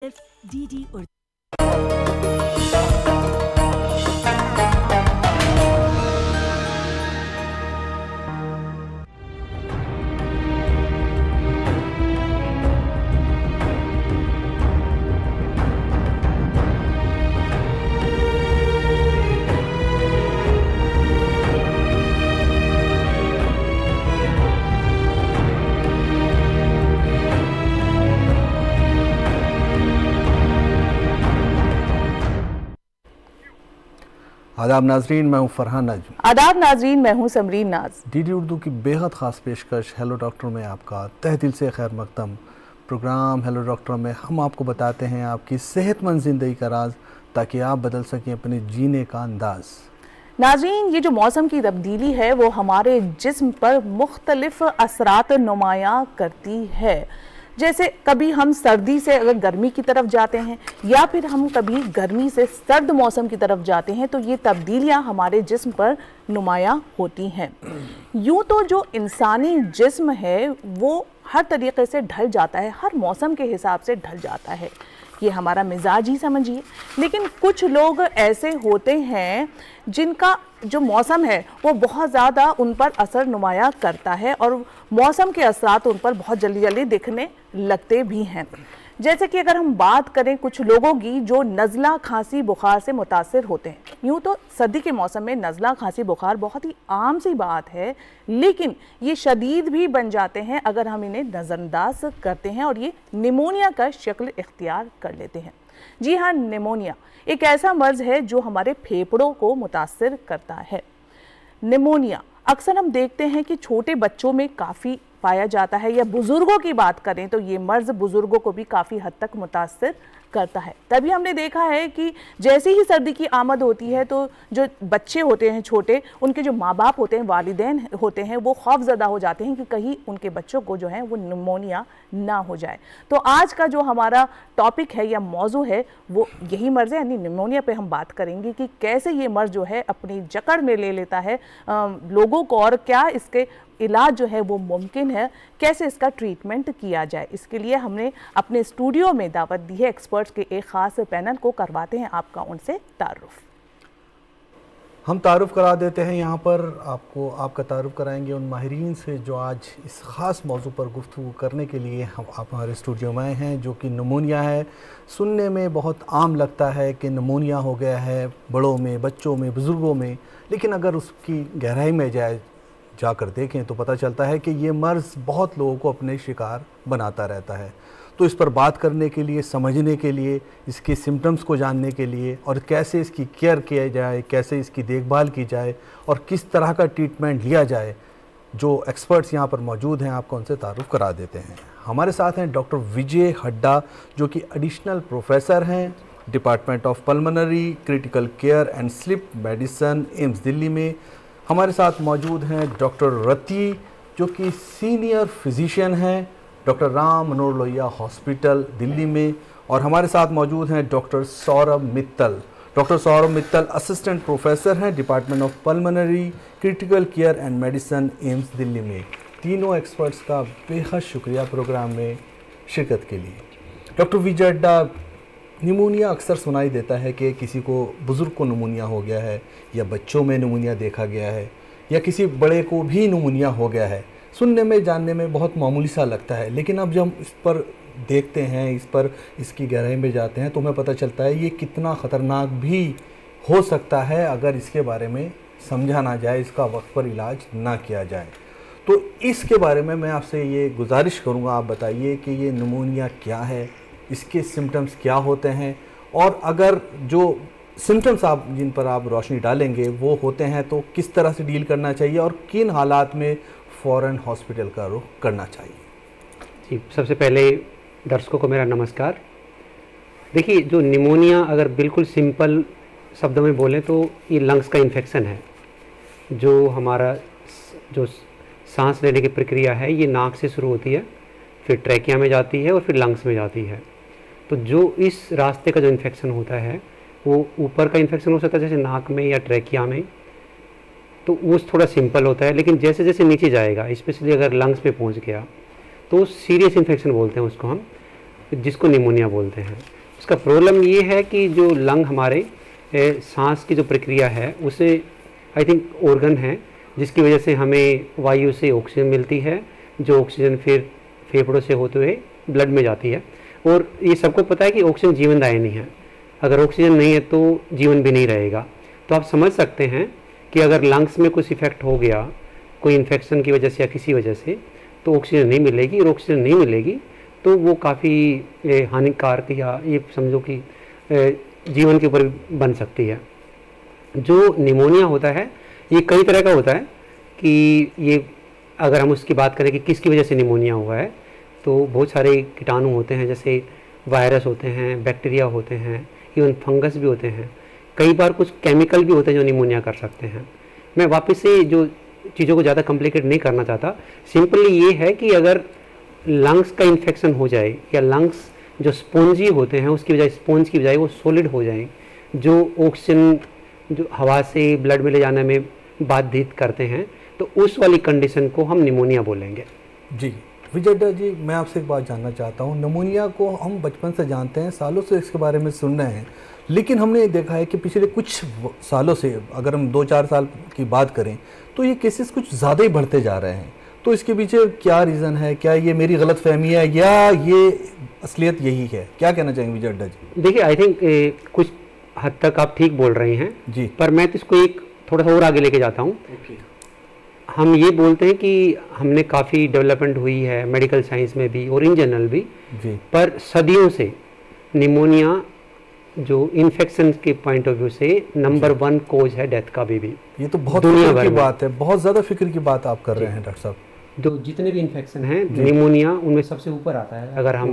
DD Urdu। आदाब नाजरीन, मैं हूँ फरहान नाजमी। आदाब नाजरीन, मैं हूँ समरीन नाज। डीडी उर्दू की बेहद ख़ास पेशकश हेलो डॉक्टर में आपका तहे दिल से खैर मकदम। प्रोग्राम हेलो डॉक्टर में हम आपको बताते हैं आपकी सेहतमंद ज़िंदगी का राज, ताकि आप बदल सकें अपने जीने का अंदाज़। नाजरीन, ये जो मौसम की तब्दीली है वो हमारे जिस्म पर मुख्तलिफ असरात नुमायां करती है। जैसे कभी हम सर्दी से अगर गर्मी की तरफ जाते हैं या फिर हम कभी गर्मी से सर्द मौसम की तरफ जाते हैं, तो ये तब्दीलियां हमारे जिस्म पर नुमायां होती हैं। यूँ तो जो इंसानी जिस्म है वो हर तरीके से ढल जाता है, हर मौसम के हिसाब से ढल जाता है, ये हमारा मिजाज ही समझिए। लेकिन कुछ लोग ऐसे होते हैं जिनका जो मौसम है वो बहुत ज़्यादा उन पर असर नुमाया करता है और मौसम के असरात उन पर बहुत जल्दी जल्दी दिखने लगते भी हैं। जैसे कि अगर हम बात करें कुछ लोगों की जो नज़ला खांसी बुखार से मुतासिर होते हैं। यूँ तो सर्दी के मौसम में नज़ला खांसी बुखार बहुत ही आम सी बात है, लेकिन ये शदीद भी बन जाते हैं अगर हम इन्हें नज़रअंदाज करते हैं और ये निमोनिया का शक्ल इख्तियार कर लेते हैं। जी हाँ, निमोनिया एक ऐसा मर्ज़ है जो हमारे फेफड़ों को मुतासिर करता है। निमोनिया अक्सर हम देखते हैं कि छोटे बच्चों में काफ़ी पाया जाता है, या बुज़ुर्गों की बात करें तो ये मर्ज़ बुज़ुर्गों को भी काफ़ी हद तक मुतासिर करता है। तभी हमने देखा है कि जैसे ही सर्दी की आमद होती है तो जो बच्चे होते हैं छोटे, उनके जो माँ बाप होते हैं, वालिदैन होते हैं, वो खौफज़दा हो जाते हैं कि कहीं उनके बच्चों को जो है वो निमोनिया ना हो जाए। तो आज का जो हमारा टॉपिक है या मौजू है वो यही मर्ज़ है, यानी निमोनिया पे हम बात करेंगे कि कैसे ये मर्ज़ जो है अपनी जकड़ में ले लेता है लोगों को, और क्या इसके इलाज जो है वो मुमकिन है, कैसे इसका ट्रीटमेंट किया जाए। इसके लिए हमने अपने स्टूडियो में दावत दी है एक्सपर्ट्स के एक ख़ास पैनल को। करवाते हैं आपका उनसे तारुफ। हम तारुफ करा देते हैं यहाँ पर आपको, आपका तारुफ कराएंगे उन माहिरीन से जो आज इस ख़ास मौजू पर गुफ्तगू करने के लिए आप हमारे स्टूडियो में आए हैं, जो कि निमोनिया है। सुनने में बहुत आम लगता है कि निमोनिया हो गया है बड़ों में, बच्चों में, बुज़ुर्गों में, लेकिन अगर उसकी गहराई में जाकर देखें तो पता चलता है कि ये मर्ज़ बहुत लोगों को अपने शिकार बनाता रहता है। तो इस पर बात करने के लिए, समझने के लिए, इसके सिम्टम्स को जानने के लिए और कैसे इसकी केयर किया जाए, कैसे इसकी देखभाल की जाए और किस तरह का ट्रीटमेंट लिया जाए, जो एक्सपर्ट्स यहाँ पर मौजूद हैं, आपको उनसे तारुफ करा देते हैं। हमारे साथ हैं डॉक्टर विजय हड्डा, जो कि एडिशनल प्रोफेसर हैं department of pulmonary critical care and sleep medicine, AIIMS Delhi में। हमारे साथ मौजूद हैं डॉक्टर रति, जो कि सीनियर फिजिशियन हैं डॉक्टर राम मनोहर लोहिया हॉस्पिटल दिल्ली में। और हमारे साथ मौजूद हैं doctor Saurabh Mittal. Doctor Saurabh Mittal assistant professor हैं department of pulmonary critical care and medicine, AIIMS Delhi में। तीनों एक्सपर्ट्स का बेहद शुक्रिया प्रोग्राम में शिरकत के लिए। डॉक्टर विजय हड्डा, निमोनिया अक्सर सुनाई देता है कि किसी को, बुज़ुर्ग को निमोनिया हो गया है, या बच्चों में निमोनिया देखा गया है, या किसी बड़े को भी निमोनिया हो गया है। सुनने में, जानने में बहुत मामूली सा लगता है, लेकिन अब जब हम इस पर देखते हैं, इस पर इसकी गहराई में जाते हैं, तो हमें पता चलता है ये कितना ख़तरनाक भी हो सकता है अगर इसके बारे में समझा ना जाए, इसका वक्त पर इलाज ना किया जाए। तो इसके बारे में मैं आपसे ये गुजारिश करूँगा, आप बताइए कि ये निमोनिया क्या है, इसके सिम्टम्स क्या होते हैं, और अगर जो सिम्टम्स जिन पर आप रोशनी डालेंगे वो होते हैं तो किस तरह से डील करना चाहिए और किन हालात में फ़ौरन हॉस्पिटल का रुख करना चाहिए। जी, सबसे पहले दर्शकों को मेरा नमस्कार। देखिए, जो निमोनिया अगर बिल्कुल सिंपल शब्दों में बोलें तो ये लंग्स का इन्फेक्शन है। जो हमारा जो सांस लेने की प्रक्रिया है ये नाक से शुरू होती है, फिर ट्रैकिया में जाती है और फिर लंग्स में जाती है। तो जो इस रास्ते का जो इन्फेक्शन होता है वो ऊपर का इन्फेक्शन हो सकता है, जैसे नाक में या ट्रैकिया में, तो वो थोड़ा सिंपल होता है। लेकिन जैसे जैसे नीचे जाएगा, स्पेशली अगर लंग्स पे पहुंच गया, तो सीरियस इन्फेक्शन बोलते हैं उसको हम। जिसको निमोनिया बोलते हैं। उसका प्रॉब्लम ये है कि जो लंग हमारे सांस की जो प्रक्रिया है उसे आई थिंक ऑर्गन है जिसकी वजह से हमें वायु से ऑक्सीजन मिलती है, जो ऑक्सीजन फिर फेफड़ों से होते हुए ब्लड में जाती है। और ये सबको पता है कि ऑक्सीजन जीवनदायिनी है, अगर ऑक्सीजन नहीं है तो जीवन भी नहीं रहेगा। तो आप समझ सकते हैं कि अगर लंग्स में कुछ इफेक्ट हो गया कोई इन्फेक्शन की वजह से या किसी वजह से, तो ऑक्सीजन नहीं मिलेगी, और ऑक्सीजन नहीं मिलेगी तो वो काफ़ी हानिकारक या ये समझो कि जीवन के ऊपर बन सकती है। जो निमोनिया होता है ये कई तरह का होता है कि ये अगर हम उसकी बात करें कि किसकी वजह से निमोनिया हुआ है, तो बहुत सारे कीटाणु होते हैं, जैसे वायरस होते हैं, बैक्टीरिया होते हैं, इवन फंगस भी होते हैं, कई बार कुछ केमिकल भी होते हैं जो निमोनिया कर सकते हैं। मैं वापस से जो चीज़ों को ज़्यादा कॉम्प्लिकेट नहीं करना चाहता, सिंपली ये है कि अगर लंग्स का इन्फेक्शन हो जाए या लंग्स जो स्पॉन्जी होते हैं उसकी बजाय स्पॉन्ज की बजाय वो सॉलिड हो जाएं, जो ऑक्सीजन जो हवा से ब्लड में ले जाने में बाधित करते हैं, तो उस वाली कंडीशन को हम निमोनिया बोलेंगे। जी विजय अड्डा जी, मैं आपसे एक बात जानना चाहता हूँ। निमोनिया को हम बचपन से जानते हैं, सालों से इसके बारे में सुन रहे हैं, लेकिन हमने देखा है कि पिछले कुछ सालों से, अगर हम 2-4 साल की बात करें, तो ये केसेस कुछ ज़्यादा ही बढ़ते जा रहे हैं। तो इसके पीछे क्या रीज़न है? क्या ये मेरी गलतफहमी है या ये असलियत यही है? क्या कहना चाहेंगे विजय अड्डा जी? देखिए, आई थिंक कुछ हद तक आप ठीक बोल रहे हैं जी, पर मैं तो इसको एक थोड़ा सा और आगे लेके जाता हूँ। हम ये बोलते हैं कि हमने काफ़ी डेवलपमेंट हुई है मेडिकल साइंस में भी और इन जनरल भी जी, पर सदियों से निमोनिया जो इन्फेक्शन के पॉइंट ऑफ व्यू से नंबर 1 कोज है डेथ का भी। ये तो बहुत दुनिया फिक्र भर की में। बात है, बहुत ज़्यादा फिक्र की बात आप कर रहे हैं डॉक्टर साहब। जो जितने भी इन्फेक्शन हैं निमोनिया उनमें सबसे ऊपर आता है। अगर हम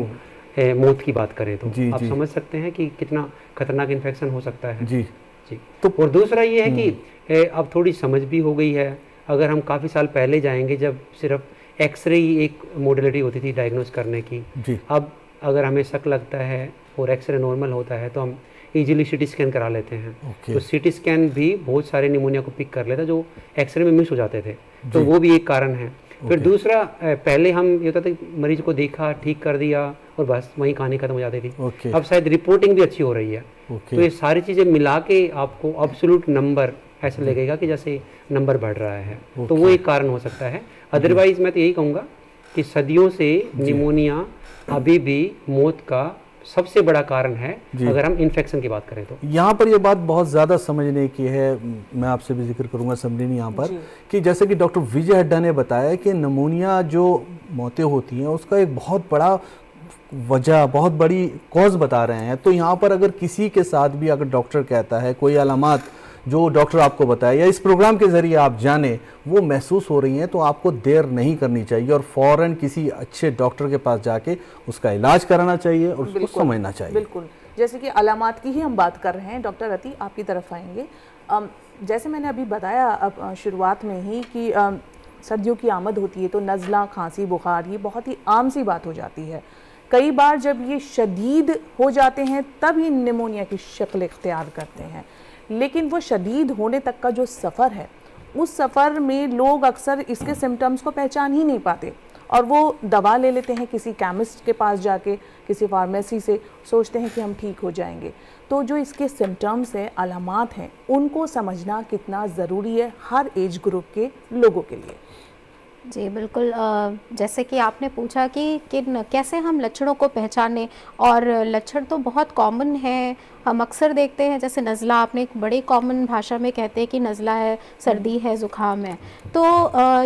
मौत की बात करें तो जी, आप जी। समझ सकते हैं कि कितना खतरनाक इन्फेक्शन हो सकता है। जी जी। तो और दूसरा ये है कि अब थोड़ी समझ भी हो गई है। अगर हम काफ़ी साल पहले जाएंगे जब सिर्फ एक्सरे ही एक मॉडलिटी होती थी डायग्नोस करने की, जी, अब अगर हमें शक लगता है और एक्सरे नॉर्मल होता है तो हम इजीली सीटी स्कैन करा लेते हैं। ओके, तो सीटी स्कैन भी बहुत सारे निमोनिया को पिक कर लेता है जो एक्सरे में मिस हो जाते थे, तो जी। वो भी एक कारण है। फिर ओके। दूसरा, पहले हम ये होता था कि मरीज को देखा, ठीक कर दिया और बस वहीं कहानी खत्म हो जाती थी। ओके, अब शायद रिपोर्टिंग भी अच्छी हो रही है, ओके, तो ये सारी चीज़ें मिला के आपको एब्सोल्यूट नंबर ऐसा लगेगा कि जैसे नंबर बढ़ रहा है, तो वो ओके। एक कारण हो सकता है। अदरवाइज मैं तो यही कहूँगा कि सदियों से निमोनिया अभी भी मौत का सबसे बड़ा कारण है जी। अगर हम इन्फेक्शन की बात करें तो। यहाँ पर ये बात बहुत ज़्यादा समझने की है, मैं आपसे भी जिक्र करूँगा समझनी यहाँ पर, जी। कि जैसे कि डॉक्टर विजय अड्डा ने बताया कि निमोनिया जो मौतें होती हैं उसका एक बहुत बड़ा वजह, बहुत बड़ी कॉज बता रहे हैं। तो यहाँ पर अगर किसी के साथ भी अगर डॉक्टर कहता है कोई अलामात जो डॉक्टर आपको बताया या इस प्रोग्राम के ज़रिए आप जाने वो महसूस हो रही हैं, तो आपको देर नहीं करनी चाहिए और फ़ौरन किसी अच्छे डॉक्टर के पास जाके उसका इलाज कराना चाहिए और उसको बिल्कुल, समझना चाहिए। बिल्कुल। जैसे कि अलामात की ही हम बात कर रहे हैं, डॉक्टर रति आपकी तरफ आएंगे। जैसे मैंने अभी बताया शुरुआत में ही कि सर्दियों की आमद होती है तो नज़ला, खांसी, बुखार ये बहुत ही आम सी बात हो जाती है। कई बार जब ये शदीद हो जाते हैं तब ही निमोनिया की शक्ल इख्तियार करते हैं, लेकिन वो शदीद होने तक का जो सफ़र है उस सफ़र में लोग अक्सर इसके सिम्टम्स को पहचान ही नहीं पाते और वो दवा ले लेते हैं किसी केमिस्ट के पास जाके, किसी फार्मेसी से, सोचते हैं कि हम ठीक हो जाएंगे। तो जो इसके सिम्टम्स हैं, अलामात हैं, उनको समझना कितना ज़रूरी है हर एज ग्रुप के लोगों के लिए। जी बिल्कुल। जैसे कि आपने पूछा कि कैसे हम लक्षणों को पहचानें, और लक्षण तो बहुत कॉमन है, हम अक्सर देखते हैं। जैसे नज़ला, आपने एक बड़ी कॉमन भाषा में कहते हैं कि नज़ला है, सर्दी है, ज़ुकाम है। तो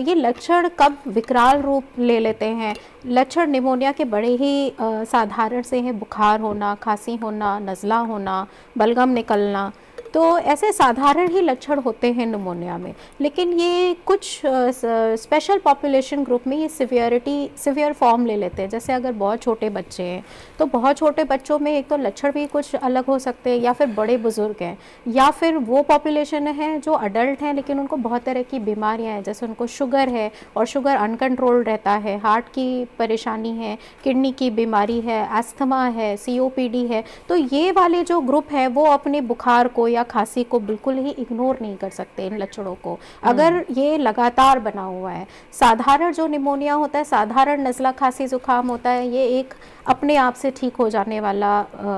ये लक्षण कब विकराल रूप ले लेते हैं? लक्षण निमोनिया के बड़े ही साधारण से हैं, बुखार होना, खांसी होना, नज़ला होना, बलगम निकलना, तो ऐसे साधारण ही लक्षण होते हैं निमोनिया में। लेकिन ये कुछ स्पेशल पॉपुलेशन ग्रुप में ये सिवियर फॉर्म ले लेते हैं। जैसे अगर बहुत छोटे बच्चे हैं तो बहुत छोटे बच्चों में एक तो लक्षण भी कुछ अलग हो सकते हैं, या फिर बड़े बुजुर्ग हैं, या फिर वो पॉपुलेशन है जो अडल्ट हैं लेकिन उनको बहुत तरह की बीमारियां हैं, जैसे उनको शुगर है और शुगर अनकंट्रोल्ड रहता है, हार्ट की परेशानी है, किडनी की बीमारी है, अस्थमा है, COPD है। तो ये वाले जो ग्रुप है वो अपने बुखार को या या खांसी को बिल्कुल ही इग्नोर नहीं कर सकते इन लक्षणों को, अगर ये लगातार बना हुआ है। साधारण जो निमोनिया होता है, साधारण नज़ला खांसी जुकाम होता है, ये एक अपने आप से ठीक हो जाने वाला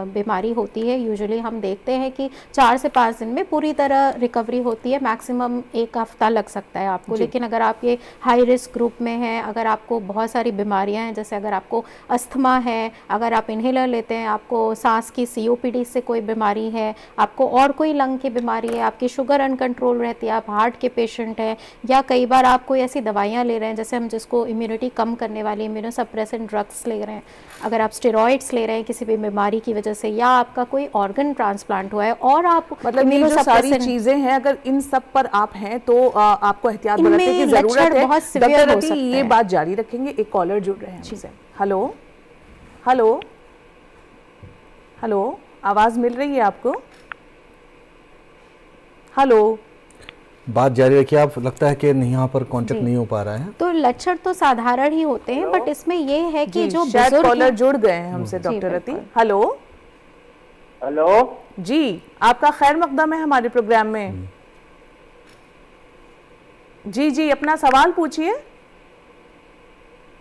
बीमारी होती है। यूजुअली हम देखते हैं कि 4 से 5 दिन में पूरी तरह रिकवरी होती है, मैक्सिमम 1 हफ्ता लग सकता है आपको। लेकिन अगर आप ये हाई रिस्क ग्रुप में हैं, अगर आपको बहुत सारी बीमारियां हैं, जैसे अगर आपको अस्थमा है, अगर आप इन्हेलर लेते हैं, आपको सांस की COPD से कोई बीमारी है, आपको और कोई लंग की बीमारी है, आपकी शुगर अनकंट्रोल रहती है, आप हार्ट के पेशेंट हैं, या कई बार आप कोई ऐसी दवाइयाँ ले रहे हैं जैसे हम जिसको इम्यूनिटी कम करने वाली इम्यूनोसप्रेसेंट ड्रग्स ले रहे हैं, अगर आप स्टेरॉइड्स ले रहे हैं किसी भी बीमारी की वजह से, या आपका कोई ऑर्गन ट्रांसप्लांट हुआ है और आप मतलब ये जो सारी चीजें हैं, अगर इन सब पर आप हैं तो आपको एहतियात बरतने की जरूरत है। डॉक्टर रति ये बात जारी रखेंगे, एक कॉलर जुड़ रहे हैं हमसे। हेलो हेलो हेलो, आवाज मिल रही है आपको? हेलो, बात जारी रखिए आप। लगता है कि यहाँ पर कांटेक्ट नहीं हो पा रहा है। तो लक्षण तो साधारण ही होते हैं, बट इसमें ये है कि जो शायद कॉलर जुड़ गए हैं हमसे डॉक्टर रति। हेलो हेलो जी, आपका खैर मकदम है हमारे प्रोग्राम में। जी जी, अपना सवाल पूछिए।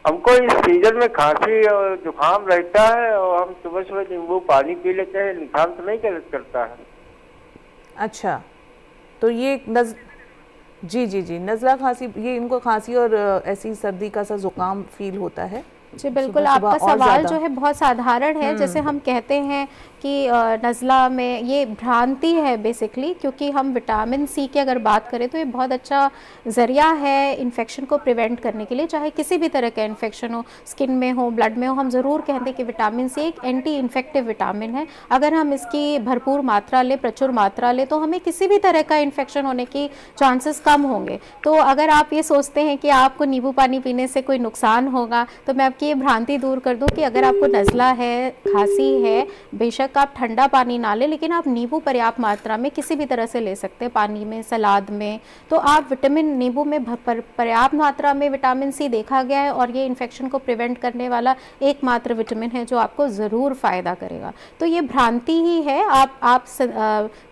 हमको इस सीजन में खांसी और जुकाम रहता है और हम सुबह सुबह नींबू पानी पी लेते हैं, नुकसान तो नहीं करता है? अच्छा, तो ये जी जी जी, नज़ला खांसी, ये इनको खांसी और ऐसी सर्दी का सा जुकाम फील होता है। जी बिल्कुल, आपका सवाल जो है बहुत साधारण है। जैसे हम कहते हैं कि नज़ला में ये भ्रांति है बेसिकली, क्योंकि हम विटामिन सी की अगर बात करें तो ये बहुत अच्छा ज़रिया है इन्फेक्शन को प्रिवेंट करने के लिए, चाहे किसी भी तरह का इन्फेक्शन हो, स्किन में हो, ब्लड में हो। हम ज़रूर कहते हैं कि विटामिन सी एक एंटी इन्फेक्टिव विटामिन है। अगर हम इसकी भरपूर मात्रा ले, प्रचुर मात्रा ले, तो हमें किसी भी तरह का इन्फेक्शन होने की चांसेस कम होंगे। तो अगर आप ये सोचते हैं कि आपको नींबू पानी पीने से कोई नुकसान होगा, तो मैं आपकी ये भ्रांति दूर कर दूं कि अगर आपको नज़ला है, खांसी है, बेशक आप ठंडा पानी ना लें, लेकिन आप नींबू पर्याप्त मात्रा में किसी भी तरह से ले सकते हैं, पानी में, सलाद में। तो आप विटामिन, नींबू में पर्याप्त मात्रा में विटामिन सी देखा गया है, और ये इन्फेक्शन को प्रिवेंट करने वाला एकमात्र विटामिन है जो आपको ज़रूर फ़ायदा करेगा। तो ये भ्रांति ही है। आप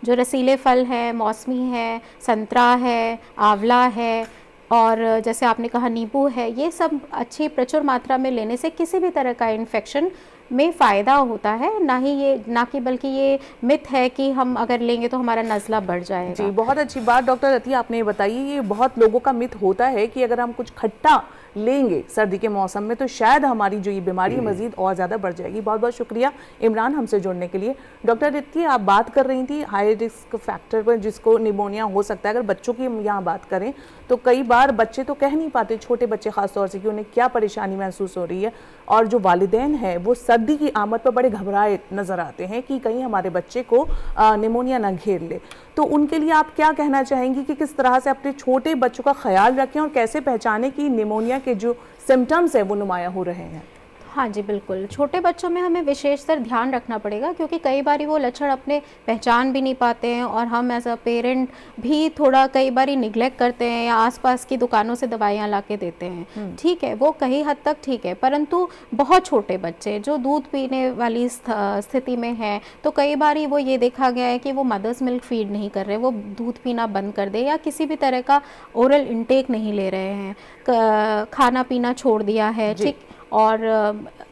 जो रसीले फल हैं, मौसमी है, संतरा है, आंवला है, और जैसे आपने कहा नींबू है, ये सब अच्छी प्रचुर मात्रा में लेने से किसी भी तरह का इन्फेक्शन में फ़ायदा होता है, ना कि बल्कि ये मिथ है कि हम अगर लेंगे तो हमारा नज़ला बढ़ जाएगा। जी, बहुत अच्छी बात डॉक्टर रति आपने बताई। ये बहुत लोगों का मिथ होता है कि अगर हम कुछ खट्टा लेंगे सर्दी के मौसम में तो शायद हमारी जो ये बीमारी मजीद और ज़्यादा बढ़ जाएगी। बहुत बहुत शुक्रिया इमरान हमसे जुड़ने के लिए। डॉक्टर रति, आप बात कर रही थी हाई रिस्क फैक्टर पर जिसको निमोनिया हो सकता है। अगर बच्चों की हम यहाँ बात करें तो कई बार बच्चे तो कह नहीं पाते, छोटे बच्चे खासतौर से, कि उन्हें क्या परेशानी महसूस हो रही है, और जो वालिदैन है वो सर्दी की आमद पर बड़े घबराए नज़र आते हैं कि कहीं हमारे बच्चे को निमोनिया ना घेर ले। तो उनके लिए आप क्या कहना चाहेंगी कि किस तरह से अपने छोटे बच्चों का ख्याल रखें और कैसे पहचानें कि निमोनिया के जो सिम्टम्स हैं वो नुमाया हो रहे हैं? हाँ जी बिल्कुल, छोटे बच्चों में हमें विशेषतर ध्यान रखना पड़ेगा, क्योंकि कई बार वो लक्षण अपने पहचान भी नहीं पाते हैं, और हम एज अ पेरेंट भी थोड़ा कई बार निगलेक्ट करते हैं या आसपास की दुकानों से दवाइयाँ ला के देते हैं। ठीक है, वो कहीं हद तक ठीक है, परंतु बहुत छोटे बच्चे जो दूध पीने वाली स्थिति में हैं, तो कई बार वो ये देखा गया है कि वो मदर्स मिल्क फीड नहीं कर रहे, वो दूध पीना बंद कर दे, या किसी भी तरह का ओरल इंटेक नहीं ले रहे हैं, खाना पीना छोड़ दिया है, ठीक, और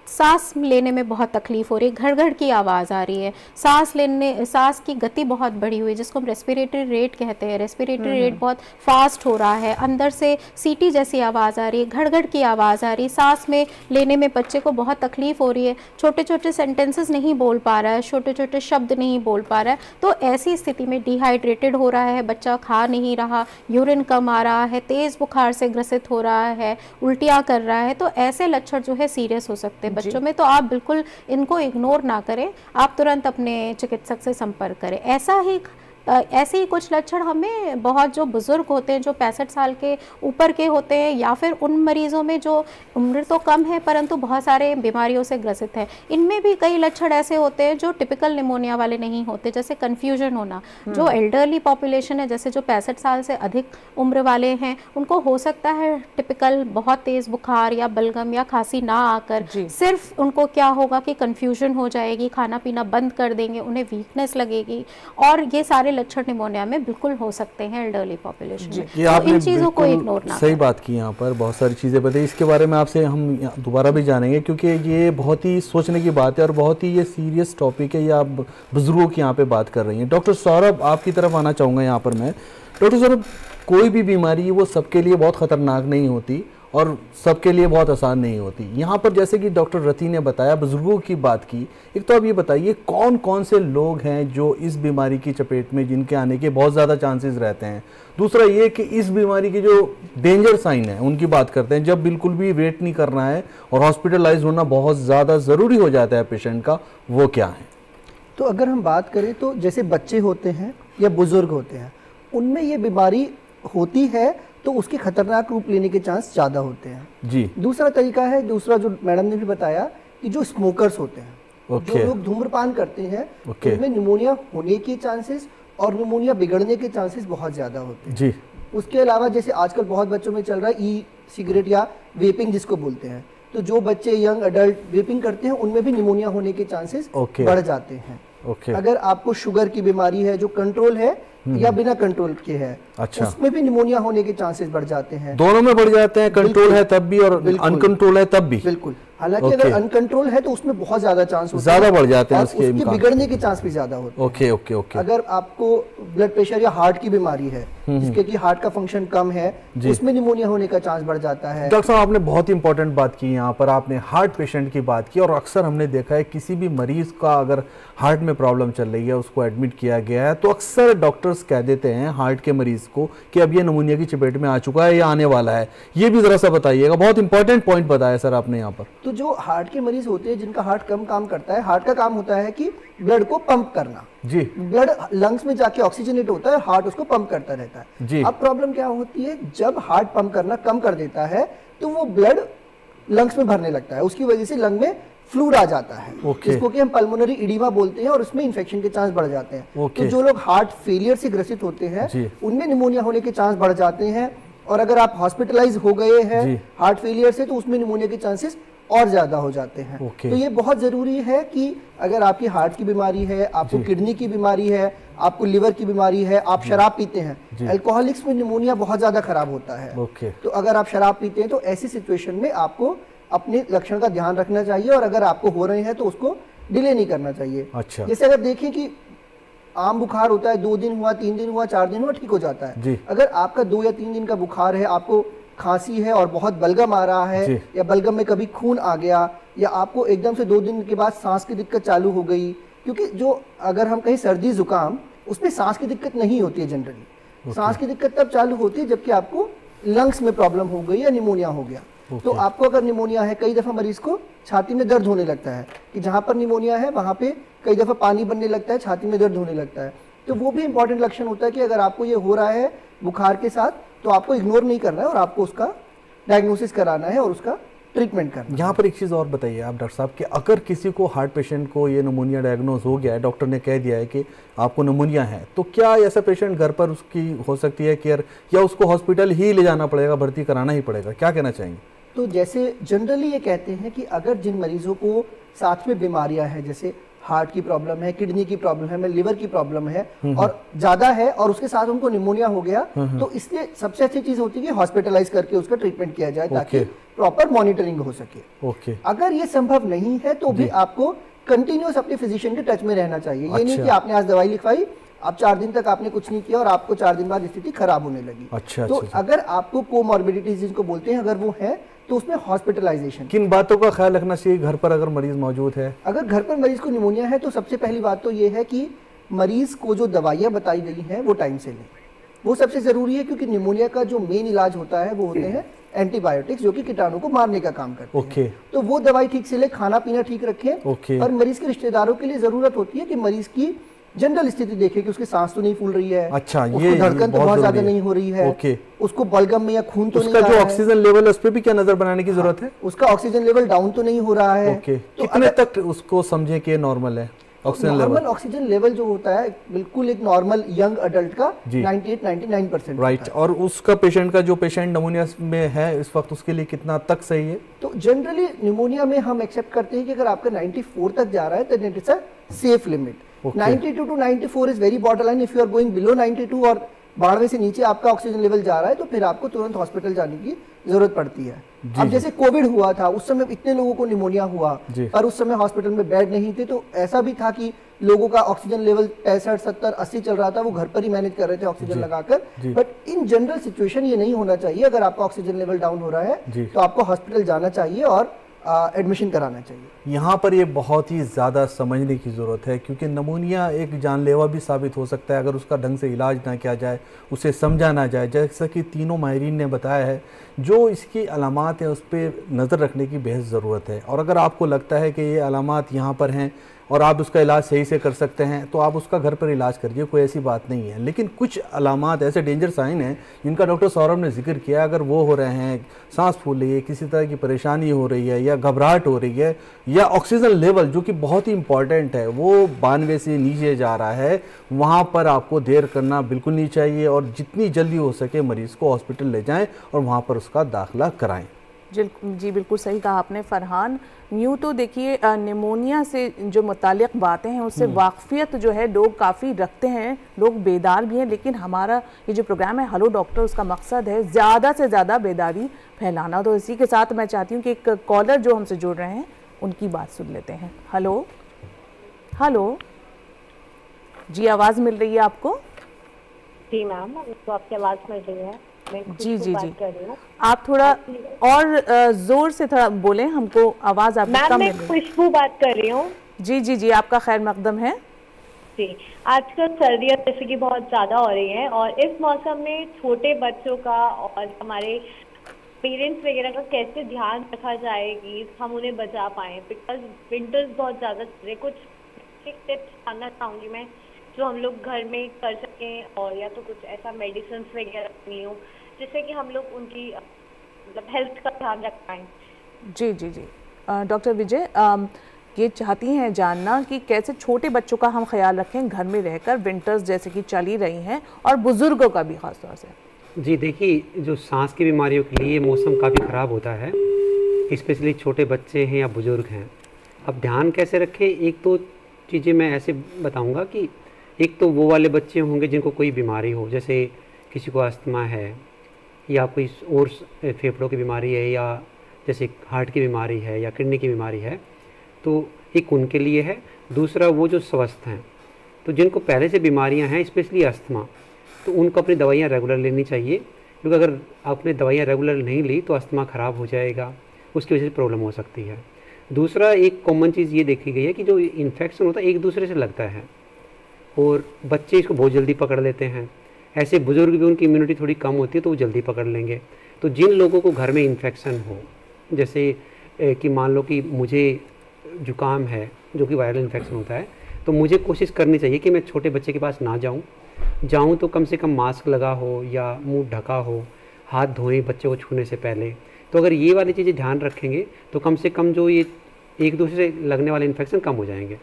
सांस लेने में बहुत तकलीफ हो रही है, घड़-घड़ की आवाज़ आ रही है, सांस की गति बहुत बढ़ी हुई है, जिसको हम रेस्पिरेटरी रेट कहते हैं, रेस्पिरेटरी रेट बहुत फास्ट हो रहा है, अंदर से सीटी जैसी आवाज़ आ रही है, घड़-घड़ की आवाज़ आ रही है, सांस में लेने में बच्चे को बहुत तकलीफ हो रही है, छोटे छोटे सेंटेंसेस नहीं बोल पा रहा है, छोटे छोटे शब्द नहीं बोल पा रहा है। तो ऐसी स्थिति में डिहाइड्रेटेड हो रहा है, बच्चा खा नहीं रहा, यूरिन कम आ रहा है, तेज़ बुखार से ग्रसित हो रहा है, उल्टियाँ कर रहा है, तो ऐसे लक्षण जो है सीरियस हो सकते हैं बच्चों में। तो आप बिल्कुल इनको इग्नोर ना करें, आप तुरंत अपने चिकित्सक से संपर्क करें। ऐसे ही कुछ लक्षण हमें बहुत जो बुज़ुर्ग होते हैं, जो 65 साल के ऊपर के होते हैं, या फिर उन मरीज़ों में जो उम्र तो कम है परंतु बहुत सारे बीमारियों से ग्रसित है, इनमें भी कई लक्षण ऐसे होते हैं जो टिपिकल निमोनिया वाले नहीं होते, जैसे कन्फ्यूजन होना। जो एल्डरली पॉपुलेशन है, जैसे जो 65 साल से अधिक उम्र वाले हैं, उनको हो सकता है टिपिकल बहुत तेज़ बुखार या बलगम या खांसी ना आकर सिर्फ उनको क्या होगा कि कन्फ्यूजन हो जाएगी, खाना पीना बंद कर देंगे, उन्हें वीकनेस लगेगी, और ये सारे लक्षण निमोनिया में बिल्कुल हो सकते हैं एल्डरली पॉपुलेशन में। ये तो आपने इन चीज़ों को बिल्कुल इग्नोर ना सही करें। बात की, यहाँ पर बहुत सारी चीज़ें बताई, इसके बारे में आपसे हम दोबारा भी जानेंगे क्योंकि ये बहुत ही सोचने की बात है और बहुत ही ये सीरियस टॉपिक है। ये आप बुजुर्गों की यहाँ पे बात कर रही हैं। डॉक्टर सौरभ, आपकी तरफ आना चाहूँगा यहाँ पर मैं। डॉक्टर सौरभ, कोई भी बीमारी वो सबके लिए बहुत ख़तरनाक नहीं होती और सबके लिए बहुत आसान नहीं होती। यहाँ पर जैसे कि डॉक्टर रति ने बताया, बुजुर्गों की बात की, एक तो आप ये बताइए कौन कौन से लोग हैं जो इस बीमारी की चपेट में, जिनके आने के बहुत ज़्यादा चांसेस रहते हैं। दूसरा ये कि इस बीमारी की जो डेंजर साइन है उनकी बात करते हैं, जब बिल्कुल भी वेट नहीं करना है और हॉस्पिटलाइज होना बहुत ज़्यादा ज़रूरी हो जाता है पेशेंट का, वो क्या है? तो अगर हम बात करें तो जैसे बच्चे होते हैं या बुजुर्ग होते हैं, उनमें ये बीमारी होती है तो उसके खतरनाक रूप लेने के चांस ज़्यादा होते हैं जी। दूसरा तरीका है, दूसरा जो मैडम ने भी बताया कि जो स्मोकर्स होते हैं, जो लोग धूम्रपान करते हैं, उनमें निमोनिया होने के चांसेस और निमोनिया बिगड़ने के चांसेस बहुत ज़्यादा होते हैं जी। उसके अलावा जैसे आजकल बहुत बच्चों में चल रहा है ई सिगरेट या वेपिंग जिसको बोलते हैं, तो जो बच्चे यंग अडल्ट वेपिंग करते हैं उनमें भी निमोनिया होने के चांसेस बढ़ जाते हैं। अगर आपको शुगर की बीमारी है जो कंट्रोल है या बिना कंट्रोल के है, अच्छा, उसमें भी निमोनिया होने के चांसेस बढ़ जाते हैं। दोनों में बढ़ जाते हैं, कंट्रोल है तब भी और अनकंट्रोल है तब भी। बिल्कुल, हालांकि अगर अनकंट्रोल है तो उसमें बहुत ज्यादा चांस होते हैं, ज्यादा बढ़ जाते हैं, उसके बिगड़ने के चांस भी ज्यादा होते हैं। Okay okay okay. अगर आपको ब्लड प्रेशर या हार्ट की बीमारी है जिसके कि हार्ट का फंक्शन कम है, उसमें निमोनिया होने का चांस बढ़ जाता है। डॉक्टर साहब, आपने बहुत इंपॉर्टेंट बात की, यहाँ पर आपने हार्ट पेशेंट की बात की और अक्सर हमने देखा है किसी भी मरीज का अगर हार्ट में प्रॉब्लम चल रही है, उसको एडमिट किया गया है, तो अक्सर डॉक्टर्स कह देते हैं हार्ट के मरीज को कि अब ये निमोनिया की चपेट में आ चुका है या आने वाला है। ये भी जरा सा बताइएगा, बहुत इंपॉर्टेंट पॉइंट बताया सर आपने यहाँ पर। तो जो हार्ट के मरीज होते हैं जिनका हार्ट कम काम करता है, हार्ट का काम होता है कि ब्लड को पंप करना जी। ब्लड लंग्स में जाके ऑक्सीजनेट होता है, हार्ट उसको पंप करता रहता है जी। अब प्रॉब्लम क्या होती है, जब हार्ट पंप करना कम कर देता है तो वो ब्लड लंग्स में भरने लगता है, उसकी वजह से लंग में फ्लूइड आ जाता है, जिसको कि हम पल्मोनरी इडीमा बोलते हैं और उसमें इन्फेक्शन के चांस बढ़ जाते हैं। तो जो लोग हार्ट फेलियर से ग्रसित होते हैं उनमें निमोनिया होने के चांस बढ़ जाते हैं, और अगर आप हॉस्पिटलाइज हो गए हैं हार्ट फेलियर से तो उसमें निमोनिया के चांसेस और ज्यादा हो जाते हैं। तो ये बहुत जरूरी है कि अगर आपकी हार्ट की बीमारी है, आपको किडनी की बीमारी है, आपको लिवर की बीमारी है, आप शराब पीते हैं, अल्कोहलिक्स में निमोनिया बहुत ज्यादा खराब होता है। तो अगर आप शराब पीते हैं तो ऐसी सिचुएशन में आपको अपने लक्षण का ध्यान रखना चाहिए, और अगर आपको हो रहे हैं तो उसको डिले नहीं करना चाहिए। अच्छा। जैसे अगर देखें कि आम बुखार होता है, 2 दिन हुआ, 3 दिन हुआ, 4 दिन हुआ, ठीक हो जाता है। अगर आपका 2 या 3 दिन का बुखार है, आपको खांसी है और बहुत बलगम आ रहा है, या बलगम में कभी खून आ गया, या आपको एकदम से 2 दिन के बाद सांस की दिक्कत चालू हो गई, क्योंकि जो अगर हम कहीं सर्दी जुकाम उसमें सांस की दिक्कत नहीं होती है जनरली, सांस की दिक्कत तब चालू होती है जबकि आपको लंग्स में प्रॉब्लम हो गई या निमोनिया हो गया। तो आपको अगर निमोनिया है, कई दफा मरीज को छाती में दर्द होने लगता है कि जहां पर निमोनिया है वहां पे कई दफा पानी बनने लगता है, छाती में दर्द होने लगता है, तो वो भी इंपॉर्टेंट लक्षण होता है कि अगर आपको ये हो रहा है बुखार के साथ तो आपको इग्नोर नहीं करना है और आपको उसका डायग्नोसिस कराना है और उसका ट्रीटमेंट करना। यहाँ पर एक चीज़ और बताइए आप डॉक्टर साहब कि अगर किसी को हार्ट पेशेंट को ये निमोनिया डायग्नोज हो गया है, डॉक्टर ने कह दिया है कि आपको निमोनिया है, तो क्या ऐसा पेशेंट घर पर उसकी हो सकती है केयर, या उसको हॉस्पिटल ही ले जाना पड़ेगा, भर्ती कराना ही पड़ेगा? क्या कहना चाहेंगे? तो जैसे जनरली ये कहते हैं कि अगर जिन मरीजों को साथ में बीमारियां हैं, जैसे हार्ट की प्रॉब्लम है, किडनी की प्रॉब्लम है, लिवर की प्रॉब्लम है और ज्यादा है और उसके साथ उनको निमोनिया हो गया, तो इसलिए सबसे अच्छी चीज होती है कि हॉस्पिटलाइज करके उसका ट्रीटमेंट किया जाए ताकि प्रॉपर मॉनिटरिंग हो सके। अगर ये संभव नहीं है तो भी आपको कंटिन्यूअस अपने फिजिशियन के टच में रहना चाहिए। ये नहीं कि आपने आज दवाई लिखवाई, आप 4 दिन तक आपने कुछ नहीं किया और आपको 4 दिन बाद स्थिति खराब होने लगी। तो अगर आपको कोमॉर्बिडिटीज जिनको बोलते हैं अगर वो है तो उसमें हॉस्पिटलाइजेशन। किन बातों का ख्याल रखना चाहिए घर पर अगर मरीज मौजूद है? अगर घर पर मरीज को निमोनिया है तो सबसे पहली बात तो ये है कि मरीज को जो दवाइयां बताई गई हैं वो टाइम से लें, वो सबसे जरूरी है, क्योंकि निमोनिया का जो मेन इलाज होता है वो होते हैं एंटीबायोटिक्स जो कि कीटाणु को मारने का काम करते हैं। तो वो दवाई ठीक से ले, खाना पीना ठीक रखें। और मरीज के रिश्तेदारों के लिए जरूरत होती है कि मरीज की जनरल स्थिति देखें कि उसकी सांस तो नहीं फूल रही है, अच्छा, ये धड़कन तो बहुत ज्यादा नहीं हो रही है, उसको बलगम में या खून तो नहीं आ रहा है, उसका जो ऑक्सीजन लेवल है उस पर भी क्या नजर बनाने की जरूरत है? उसका ऑक्सीजन लेवल डाउन तो नहीं हो रहा है। तो कितने तक उसको समझे कि नॉर्मल है oxygen level? Normal oxygen level जो होता है बिल्कुल एक नॉर्मल यंग अडल्ट का 98-99% राइट। और उसका पेशेंट का जो पेशेंट निमोनिया में है इस वक्त उसके लिए कितना तक सही है? तो जनरली निमोनिया में हम एक्सेप्ट करते हैं कि अगर आपका 94 तक जा रहा है तो it is a safe limit. 92 to 94 is very border line. If you are going below 92 और 92 से नीचे आपका ऑक्सीजन लेवल जा रहा है तो फिर आपको तुरंत हॉस्पिटल जाने की जरूरत पड़ती है। अब जैसे कोविड हुआ था उस समय इतने लोगों को निमोनिया हुआ और उस समय हॉस्पिटल में बेड नहीं थे, तो ऐसा भी था कि लोगों का ऑक्सीजन लेवल 65, 70, 80 चल रहा था, वो घर पर ही मैनेज कर रहे थे ऑक्सीजन लगाकर। बट इन जनरल सिचुएशन ये नहीं होना चाहिए। अगर आपका ऑक्सीजन लेवल डाउन हो रहा है तो आपको हॉस्पिटल जाना चाहिए और एडमिशन कराना चाहिए। यहाँ पर ये बहुत ही ज़्यादा समझने की ज़रूरत है, क्योंकि नमूनिया एक जानलेवा भी साबित हो सकता है अगर उसका ढंग से इलाज ना किया जाए, उसे समझा ना जाए। जैसा कि तीनों माहिरीन ने बताया है, जो इसकी अलामात हैं उस पर नज़र रखने की बेहद ज़रूरत है। और अगर आपको लगता है कि ये अलामात यहाँ पर हैं और आप उसका इलाज सही से कर सकते हैं तो आप उसका घर पर इलाज करिए, कोई ऐसी बात नहीं है। लेकिन कुछ अलामात ऐसे डेंजर साइन हैं जिनका डॉक्टर सौरभ ने जिक्र किया, अगर वो हो रहे हैं, सांस फूल रही है, किसी तरह की परेशानी हो रही है या घबराहट हो रही है या ऑक्सीजन लेवल जो कि बहुत ही इंपॉर्टेंट है वो 92 से नीचे जा रहा है, वहाँ पर आपको देर करना बिल्कुल नहीं चाहिए और जितनी जल्दी हो सके मरीज़ को हॉस्पिटल ले जाएँ और वहाँ पर उसका दाखिला कराएँ। जी बिल्कुल सही कहा आपने फरहान। यूँ तो देखिए निमोनिया से जो मुतालिक बातें हैं उससे वाकफियत जो है लोग काफ़ी रखते हैं, लोग बेदार भी हैं, लेकिन हमारा ये जो प्रोग्राम है हेलो डॉक्टर उसका मकसद है ज़्यादा से ज़्यादा बेदारी फैलाना। तो इसी के साथ मैं चाहती हूँ कि एक कॉलर जो हमसे जुड़ रहे हैं उनकी बात सुन लेते हैं। हेलो हेलो जी, आवाज़ मिल रही है आपको? जी मैम, तो आपकी आवाज़ मिल रही है। जी जी जी, आप थोड़ा और जोर से थोड़ा बोलें, हमको आवाज़ आपकी कम मिल रही है। मैं खुशबू बात कर रही हूँ। जी जी जी, आपका खैर मकदम है। जी, आजकल सर्दियाँ जैसे कि बहुत ज़्यादा हो रही हैं और इस मौसम में छोटे बच्चों का और हमारे पेरेंट्स वगैरह का कैसे ध्यान रखा जाए कि हम उन्हें बचा पाएँ, बिकॉज विंटर्स बहुत ज़्यादा चल रहे। कुछ टिप्स जानना चाहूँगी मैं जो हम लोग घर में कर सकें, और या तो कुछ ऐसा मेडिसिन वगैरह नहीं हो जिससे कि हम लोग उनकी मतलब हेल्थ का ध्यान रख पाएँ। जी जी जी, डॉक्टर विजय ये चाहती हैं जानना कि कैसे छोटे बच्चों का हम ख्याल रखें घर में रहकर, विंटर्स जैसे कि चल ही रही हैं, और बुज़ुर्गों का भी ख़ास तौर से। जी देखिए, जो सांस की बीमारियों के लिए मौसम काफ़ी ख़राब होता है, स्पेशली छोटे बच्चे हैं या बुज़ुर्ग हैं। अब ध्यान कैसे रखें, एक तो चीज़ें मैं ऐसे बताऊँगा कि एक तो वो वाले बच्चे होंगे जिनको कोई बीमारी हो, जैसे किसी को अस्थमा है या कोई और फेफड़ों की बीमारी है या जैसे हार्ट की बीमारी है या किडनी की बीमारी है, तो एक उनके लिए है। दूसरा वो जो स्वस्थ हैं, तो जिनको पहले से बीमारियां हैं स्पेशली अस्थमा, तो उनको अपनी दवाइयां रेगुलर लेनी चाहिए, क्योंकि अगर आपने दवाइयां रेगुलर नहीं ली तो अस्थमा ख़राब हो जाएगा, उसकी वजह से प्रॉब्लम हो सकती है। दूसरा एक कॉमन चीज़ ये देखी गई है कि जो इन्फेक्शन होता है एक दूसरे से लगता है और बच्चे इसको बहुत जल्दी पकड़ लेते हैं। ऐसे बुज़ुर्ग भी उनकी इम्यूनिटी थोड़ी कम होती है तो वो जल्दी पकड़ लेंगे। तो जिन लोगों को घर में इन्फेक्शन हो, जैसे कि मान लो कि मुझे जुकाम है जो कि वायरल इन्फेक्शन होता है, तो मुझे कोशिश करनी चाहिए कि मैं छोटे बच्चे के पास ना जाऊं तो कम से कम मास्क लगा हो या मुंह ढका हो, हाथ धोएं बच्चे को छूने से पहले। तो अगर ये वाली चीज़ें ध्यान रखेंगे तो कम से कम जो ये एक दूसरे से लगने वाले इन्फेक्शन कम हो जाएंगे।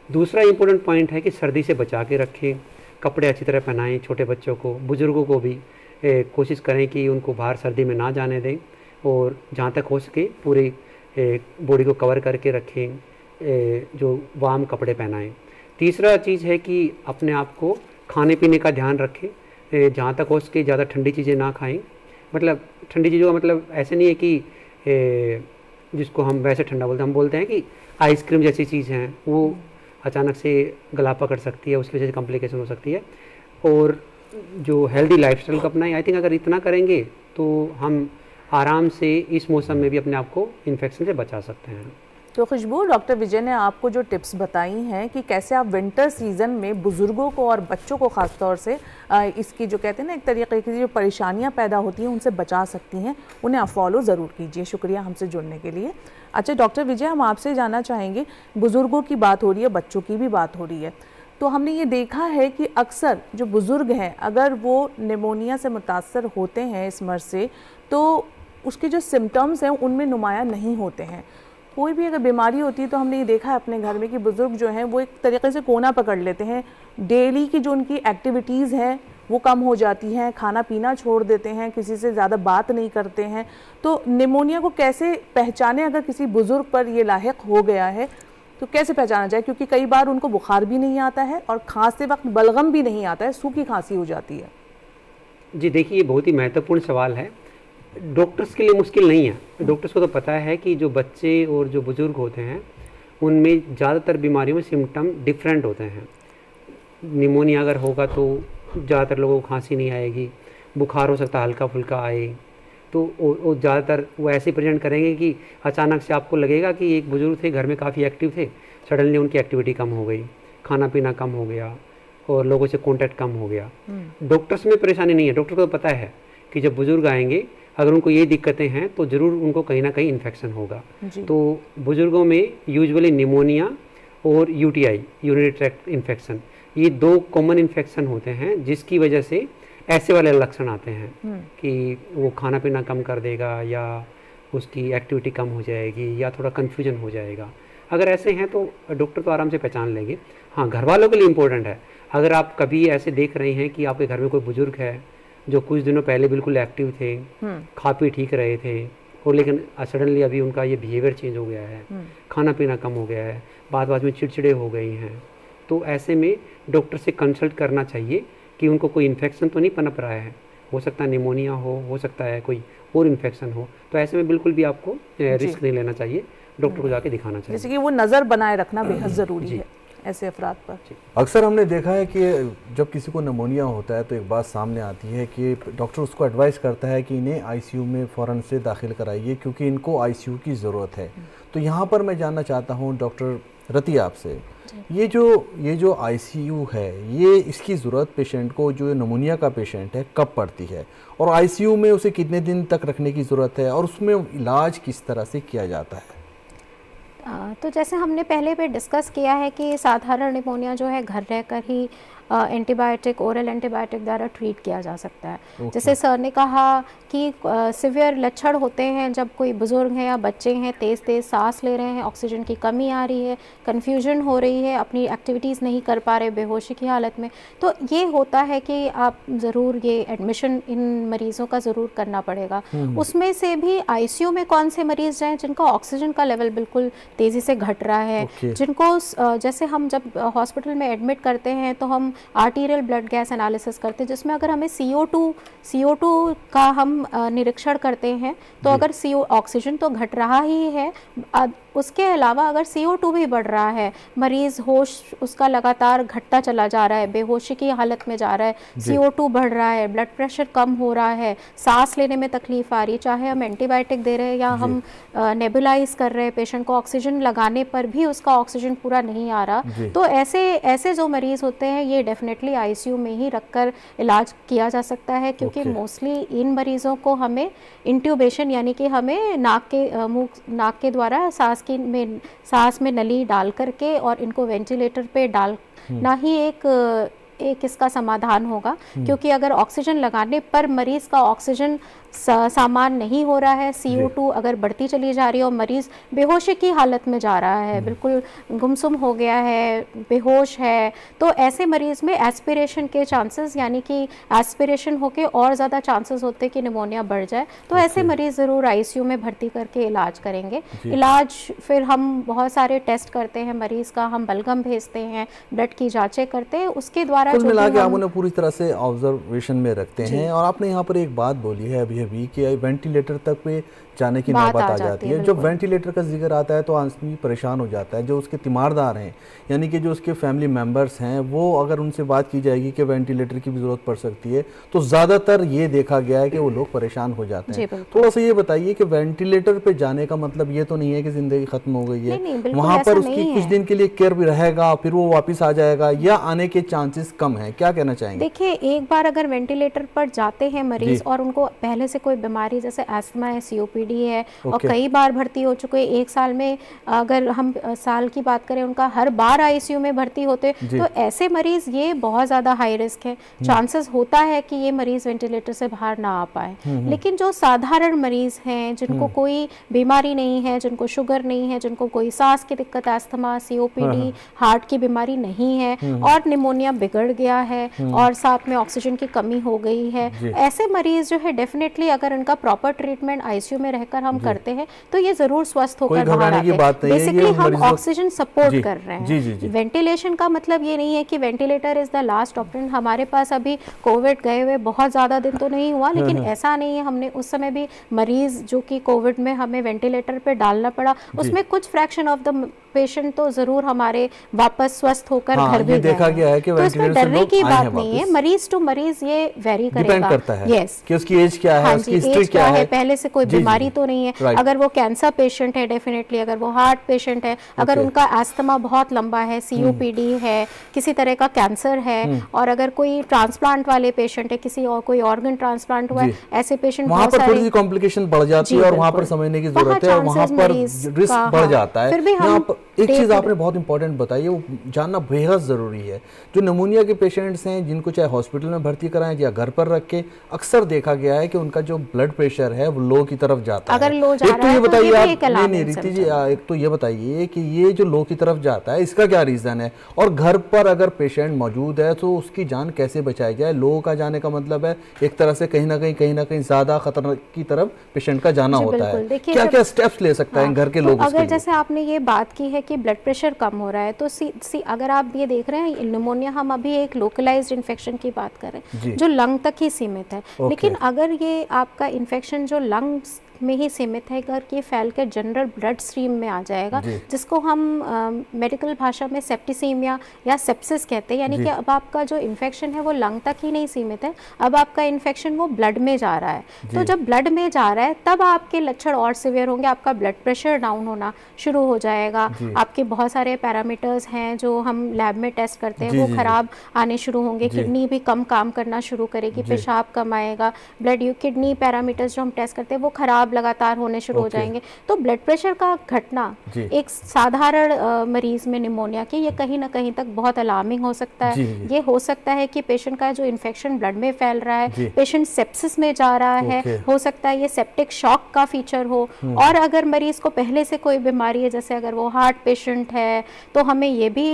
दूसरा इम्पोर्टेंट पॉइंट है कि सर्दी से बचा के रखें, कपड़े अच्छी तरह पहनाएं छोटे बच्चों को, बुज़ुर्गों को भी कोशिश करें कि उनको बाहर सर्दी में ना जाने दें और जहाँ तक हो सके पूरी बॉडी को कवर करके रखें, जो वार्म कपड़े पहनाएं। तीसरा चीज़ है कि अपने आप को खाने पीने का ध्यान रखें, जहाँ तक हो सके ज़्यादा ठंडी चीज़ें ना खाएं। मतलब ठंडी चीज़ों का मतलब ऐसे नहीं है कि जिसको हम वैसे ठंडा बोलते हैं, हम बोलते हैं कि आइसक्रीम जैसी चीज़ हैं वो अचानक से गला पकड़ सकती है, उसकी वजह से कॉम्प्लिकेशन हो सकती है। और जो हेल्दी लाइफस्टाइल को अपनाएं, आई थिंक अगर इतना करेंगे तो हम आराम से इस मौसम में भी अपने आप को इन्फेक्शन से बचा सकते हैं। तो खुशबू, डॉक्टर विजय ने आपको जो टिप्स बताई हैं कि कैसे आप विंटर सीज़न में बुज़ुर्गों को और बच्चों को ख़ास तौर से इसकी जो कहते हैं ना एक तरीके की जो परेशानियां पैदा होती हैं उनसे बचा सकती हैं, उन्हें आप फॉलो ज़रूर कीजिए। शुक्रिया हमसे जुड़ने के लिए। अच्छा डॉक्टर विजय, हम आपसे जानना चाहेंगे, बुज़ुर्गों की बात हो रही है, बच्चों की भी बात हो रही है, तो हमने ये देखा है कि अक्सर जो बुज़ुर्ग हैं अगर वो निमोनिया से मुतासर होते हैं इस मर्ज़ से, तो उसके जो सिम्टम्स हैं उनमें नुमायाँ नहीं होते हैं। कोई भी अगर बीमारी होती है तो हमने ये देखा है अपने घर में कि बुज़ुर्ग जो हैं वो एक तरीके से कोना पकड़ लेते हैं, डेली की जो उनकी एक्टिविटीज़ हैं वो कम हो जाती हैं, खाना पीना छोड़ देते हैं, किसी से ज़्यादा बात नहीं करते हैं। तो निमोनिया को कैसे पहचानें अगर किसी बुज़ुर्ग पर ये लाहिक हो गया है, तो कैसे पहचाना जाए, क्योंकि कई बार उनको बुखार भी नहीं आता है और खांसते वक्त बलगम भी नहीं आता है, सूखी खांसी हो जाती है। जी देखिए, ये बहुत ही महत्वपूर्ण सवाल है। डॉक्टर्स के लिए मुश्किल नहीं है। डॉक्टर्स को तो पता है कि जो बच्चे और जो बुज़ुर्ग होते हैं उनमें ज़्यादातर बीमारियों में सिम्टम डिफरेंट होते हैं। निमोनिया अगर होगा तो ज़्यादातर लोगों को खांसी नहीं आएगी, बुखार हो सकता है हल्का फुल्का आए, तो वो ज़्यादातर वो ऐसे प्रेजेंट करेंगे कि अचानक से आपको लगेगा कि एक बुज़ुर्ग थे, घर में काफ़ी एक्टिव थे, सडनली उनकी एक्टिविटी कम हो गई, खाना पीना कम हो गया और लोगों से कांटेक्ट कम हो गया। डॉक्टर्स में परेशानी नहीं है। डॉक्टर को तो पता है कि जब बुज़ुर्ग आएंगे अगर उनको ये दिक्कतें हैं तो ज़रूर उनको कहीं ना कहीं इन्फेक्शन होगा। तो बुज़ुर्गों में यूजुअली निमोनिया और यूटीआई, यूरिनरी ट्रैक्ट इन्फेक्शन, ये 2 कॉमन इन्फेक्शन होते हैं जिसकी वजह से ऐसे वाले लक्षण आते हैं कि वो खाना पीना कम कर देगा या उसकी एक्टिविटी कम हो जाएगी या थोड़ा कन्फ्यूजन हो जाएगा। अगर ऐसे हैं तो डॉक्टर तो आराम से पहचान लेंगे। हाँ, घर वालों के लिए इम्पोर्टेंट है, अगर आप कभी ऐसे देख रहे हैं कि आपके घर में कोई बुजुर्ग है जो कुछ दिनों पहले बिल्कुल एक्टिव थे, खा पी ठीक रहे थे और लेकिन सडनली अभी उनका ये बिहेवियर चेंज हो गया है, खाना पीना कम हो गया है, बात बात में चिड़चिड़े हो गई हैं, तो ऐसे में डॉक्टर से कंसल्ट करना चाहिए कि उनको कोई इन्फेक्शन तो नहीं पनप रहा है। हो सकता है निमोनिया हो सकता है कोई और इन्फेक्शन हो, तो ऐसे में बिल्कुल भी आपको रिस्क नहीं लेना चाहिए, डॉक्टर को जाके दिखाना चाहिए। जैसे कि वो नज़र बनाए रखना बेहद ज़रूरी है ऐसे अफराद पर। अक्सर हमने देखा है कि जब किसी को निमोनिया होता है तो एक बात सामने आती है कि डॉक्टर उसको एडवाइस करता है कि इन्हें आईसीयू में फ़ौरन से दाखिल कराइए क्योंकि इनको आईसीयू की ज़रूरत है। तो यहाँ पर मैं जानना चाहता हूँ डॉक्टर रतिया आपसे, ये जो आईसीयू है, ये इसकी ज़रूरत पेशेंट को, जो निमोनिया का पेशेंट है, कब पड़ती है और आईसीयू में उसे कितने दिन तक रखने की ज़रूरत है और उसमें इलाज किस तरह से किया जाता है? तो जैसे हमने पहले भी डिस्कस किया है कि साधारण निमोनिया जो है घर रहकर ही एंटीबायोटिक, ओरल एंटीबायोटिक द्वारा ट्रीट किया जा सकता है। जैसे सर ने कहा कि सिवियर लक्षण होते हैं जब कोई बुज़ुर्ग हैं या बच्चे हैं, तेज़ सांस ले रहे हैं, ऑक्सीजन की कमी आ रही है, कन्फ्यूजन हो रही है, अपनी एक्टिविटीज़ नहीं कर पा रहे, बेहोशी की हालत में, तो ये होता है कि आप ज़रूर ये एडमिशन इन मरीज़ों का ज़रूर करना पड़ेगा। उसमें से भी आईसीयू में कौन से मरीज़ हैं जिनका ऑक्सीजन का लेवल बिल्कुल तेज़ी से घट रहा है, जिनको जैसे हम जब हॉस्पिटल में एडमिट करते हैं तो हम आर्टीरियल ब्लड गैस एनालिसिस करते हैं, जिसमें अगर हमें CO2 का हम निरीक्षण करते हैं तो अगर ऑक्सीजन तो घट रहा ही है, उसके अलावा अगर CO2 भी बढ़ रहा है, मरीज़ होश उसका लगातार घटता चला जा रहा है, बेहोशी की हालत में जा रहा है, CO2 बढ़ रहा है, ब्लड प्रेशर कम हो रहा है, सांस लेने में तकलीफ आ रही है, चाहे हम एंटीबायोटिक दे रहे हैं या हम नेबुलाइज कर रहे हैं पेशेंट को, ऑक्सीजन लगाने पर भी उसका ऑक्सीजन पूरा नहीं आ रहा, तो ऐसे जो मरीज़ होते हैं ये डेफिनेटली आईसीयू में ही रखकर इलाज किया जा सकता है, क्योंकि मोस्टली इन मरीज़ों को हमें इंट्यूबेशन यानी कि हमें नाक के द्वारा सांस में नली डाल करके और इनको वेंटिलेटर पे डालना ही एक इसका समाधान होगा, क्योंकि अगर ऑक्सीजन लगाने पर मरीज़ का ऑक्सीजन सामान नहीं हो रहा है, CO2 अगर बढ़ती चली जा रही है और मरीज़ बेहोशी की हालत में जा रहा है, बिल्कुल गुमसुम हो गया है, बेहोश है, तो ऐसे मरीज़ में एस्पिरेशन के चांसेस, यानी कि एस्पिरेशन होके और ज़्यादा चांसेस होते हैं कि निमोनिया बढ़ जाए, तो ऐसे मरीज़ ज़रूर आईसीयू में भर्ती करके इलाज करेंगे। इलाज फिर हम बहुत सारे टेस्ट करते हैं मरीज़ का, हम बलगम भेजते हैं, ब्लड की जाँचें करते हैं, उसके द्वारा कुल मिला के आप उन्हें पूरी तरह से ऑब्जर्वेशन में रखते हैं। और आपने यहाँ पर एक बात बोली है अभी कि वेंटिलेटर तक पे जाने की नौबत आ जाती है। जब वेंटिलेटर का जिक्र आता है तो आदमी परेशान हो जाता है। जो उसके तीमारदार हैं, यानी कि जो उसके फैमिली मेंबर्स हैं, वो अगर उनसे बात की जाएगी कि वेंटिलेटर की भी ज़रूरत पड़ सकती है तो ज़्यादातर ये देखा गया है कि वो लोग परेशान हो जाते हैं। थोड़ा सा ये बताइए कि वेंटिलेटर पे जाने का मतलब ये तो नहीं है कि ज़िंदगी ख़त्म हो गई है, वहाँ पर उसकी कुछ दिन के लिए केयर भी रहेगा, फिर वो वापस आ जाएगा, या आने के चांसेस कम है? क्या कहना चाहेंगे? देखिए, एक बार अगर वेंटिलेटर पर जाते हैं मरीज और उनको पहले से कोई बीमारी जैसे अस्थमा है, COPD है और कई बार भर्ती हो चुके हैं, एक साल में अगर हम साल की बात करें उनका हर बार आईसीयू में भर्ती होते, तो ऐसे मरीज ये बहुत ज़्यादा हाई रिस्क है, चांसेस होता है कि ये मरीज वेंटिलेटर से बाहर ना आ पाए। लेकिन जो साधारण मरीज हैं जिनको कोई बीमारी नहीं है, जिनको शुगर नहीं है, जिनको कोई सांस की दिक्कत, अस्थमा, COPD, हार्ट की बीमारी नहीं है और निमोनिया बिगड़ गया है और साथ में ऑक्सीजन की कमी हो गई है, ऐसे मरीज जो है डेफिनेटली अगर उनका प्रॉपर ट्रीटमेंट आईसीयू में रहकर हम करते हैं तो ये जरूर स्वस्थ होकर बाहर आते हैं। बेसिकली हम ऑक्सीजन सपोर्ट कर रहे हैं। वेंटिलेशन का मतलब ये नहीं है कि ventilator is the last option. हमारे पास अभी कोविड गए हुए बहुत ज़्यादा दिन तो नहीं हुआ, लेकिन ऐसा नहीं है, हमने उस समय भी मरीज जो कि कोविड में हमें वेंटिलेटर पे डालना पड़ा, उसमें कुछ फ्रैक्शन ऑफ द पेशेंट तो जरूर हमारे वापस स्वस्थ होकर घर भी देखा गया है कि तो इसमें डरने की बात नहीं है। मरीज टू मरीज ये वेरी करेगा, करता है यस कि उसकी एज क्या है, उसकी हिस्ट्री क्या है, पहले से कोई बीमारी तो नहीं है। अगर वो कैंसर पेशेंट है डेफिनेटली, अगर वो हार्ट पेशेंट है, अगर उनका अस्थमा बहुत लंबा है, COPD है, किसी तरह का कैंसर है, और अगर कोई ट्रांसप्लांट वाले पेशेंट है, किसी और कोई ऑर्गन ट्रांसप्लांट हुआ है, ऐसे पेशेंट वहाँ पर थोड़ी सी कॉम्प्लिकेशन बढ़ जाती है और वहाँ पर समझने की जरूरत है, वहाँ पर रिस्क बढ़ जाता है। एक चीज आपने बहुत इंपॉर्टेंट बताई है, वो जानना बेहद जरूरी है। जो निमोनिया के पेशेंट्स हैं जिनको चाहे हॉस्पिटल में भर्ती कराएं या घर पर रख के, अक्सर देखा गया है कि उनका जो ब्लड प्रेशर है वो लो की तरफ जाता है। अगर लो जा एक तो ये बताइए आप, नहीं रीति जी, एक तो ये बताइए कि ये जो लो की तरफ जाता है इसका क्या रीजन है, और घर पर अगर पेशेंट मौजूद है तो उसकी जान कैसे बचाई जाए। लो का जाने का मतलब है एक तरह से कहीं ना कहीं ज्यादा खतरनाक की तरफ पेशेंट का जाना होता है। क्या क्या स्टेप्स ले सकता है घर के लोग? अगर जैसे आपने ये बात की है कि ब्लड प्रेशर कम हो रहा है, तो अगर आप ये देख रहे हैं निमोनिया, हम अभी एक लोकलाइज्ड इन्फेक्शन की बात कर रहे हैं जो लंग तक ही सीमित है। लेकिन अगर ये आपका इन्फेक्शन जो लंग्स में ही सीमित है, अगर ये फैल कर जनरल ब्लड स्ट्रीम में आ जाएगा, जिसको हम मेडिकल भाषा में सेप्टिसीमिया या सेप्सिस कहते हैं, यानी कि अब आपका जो इन्फेक्शन है वो लंग तक ही नहीं सीमित है, अब आपका इन्फेक्शन वो ब्लड में जा रहा है। तो जब ब्लड में जा रहा है तब आपके लक्षण और सीवियर होंगे, आपका ब्लड प्रेशर डाउन होना शुरू हो जाएगा, आपके बहुत सारे पैरामीटर्स हैं जो हम लैब में टेस्ट करते हैं वो खराब आने शुरू होंगे, किडनी भी कम काम करना शुरू करेगी, पेशाब कम आएगा, किडनी पैरामीटर्स जो हम टेस्ट करते हैं वो खराब लगातार होने शुरू हो जाएंगे। तो ब्लड प्रेशर का घटना एक साधारण मरीज में निमोनिया की ये कहीं ना कहीं तक बहुत अलार्मिंग हो सकता है। ये हो सकता है कि पेशेंट का जो इन्फेक्शन ब्लड में फैल रहा है, पेशेंट सेप्सिस में जा रहा है, हो सकता है ये सेप्टिक शॉक का फीचर हो। और अगर मरीज को पहले से कोई बीमारी है, जैसे अगर वो हार्ट पेशेंट है, तो हमें ये भी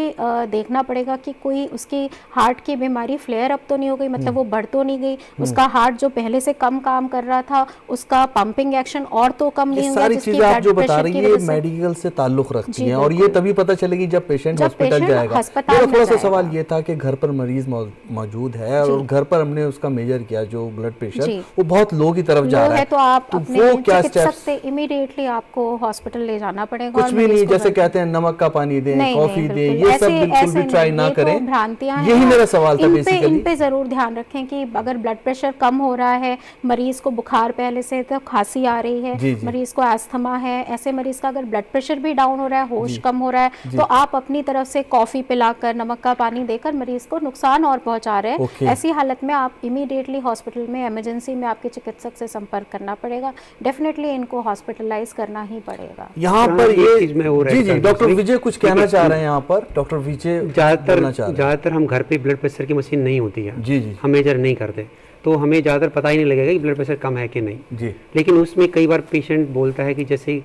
देखना पड़ेगा कि कोई उसकी हार्ट की बीमारी फ्लेयर अप तो नहीं हो गई, मतलब वो बढ़ तो नहीं गई, उसका हार्ट जो पहले से कम काम कर रहा था उसका पंपिंग एक्शन और तो कम नहीं होगा। सारी चीजें आप जो बता रही है मेडिकल से ताल्लुक रखती हैं, और ये तभी पता चलेगी जब पेशेंट हॉस्पिटल जाएगा। मेरा थोड़ा सा सवाल ये था कि घर पर मरीज मौजूद है और घर पर हमने उसका मेजर किया, जो ब्लड प्रेशर वो बहुत लो की तरफ जा रहा है, तो आप अपने चिकित्सक से इमीडिएटली आपको हॉस्पिटल ले जाना पड़ेगा। कुछ भी नहीं, जैसे कहते हैं नमक का पानी दें, कॉफी दें, ये सब बिल्कुल भी ट्राई ना करें। भ्रांतियां, यही मेरा सवाल था बेसिकली। इन पे जरूर ध्यान रखें कि अगर ब्लड प्रेशर कम हो रहा है, मरीज को बुखार पहले से तो खांसी आ रही है, मरीज को अस्थमा है, ऐसे मरीज का अगर ब्लड प्रेशर भी डाउन हो रहा है, होश कम हो रहा है, तो आप अपनी तरफ से कॉफी पिलाकर, नमक का पानी देकर मरीज को नुकसान और पहुंचा रहे हैं। ऐसी हालत में आप इमीडिएटली हॉस्पिटल में इमरजेंसी में आपके चिकित्सक से संपर्क करना पड़ेगा। डेफिनेटली इनको हॉस्पिटलाइज करना ही पड़ेगा। यहाँ पर ये डॉक्टर विजय कुछ कहना चाह रहे हैं। यहाँ पर डॉक्टर विजय, ज्यादातर हम घर पे ब्लड प्रेशर की मशीन नहीं होती है, हम मेजर नहीं करते, तो हमें ज़्यादातर पता ही नहीं लगेगा कि ब्लड प्रेशर कम है कि नहीं जी। लेकिन उसमें कई बार पेशेंट बोलता है कि जैसे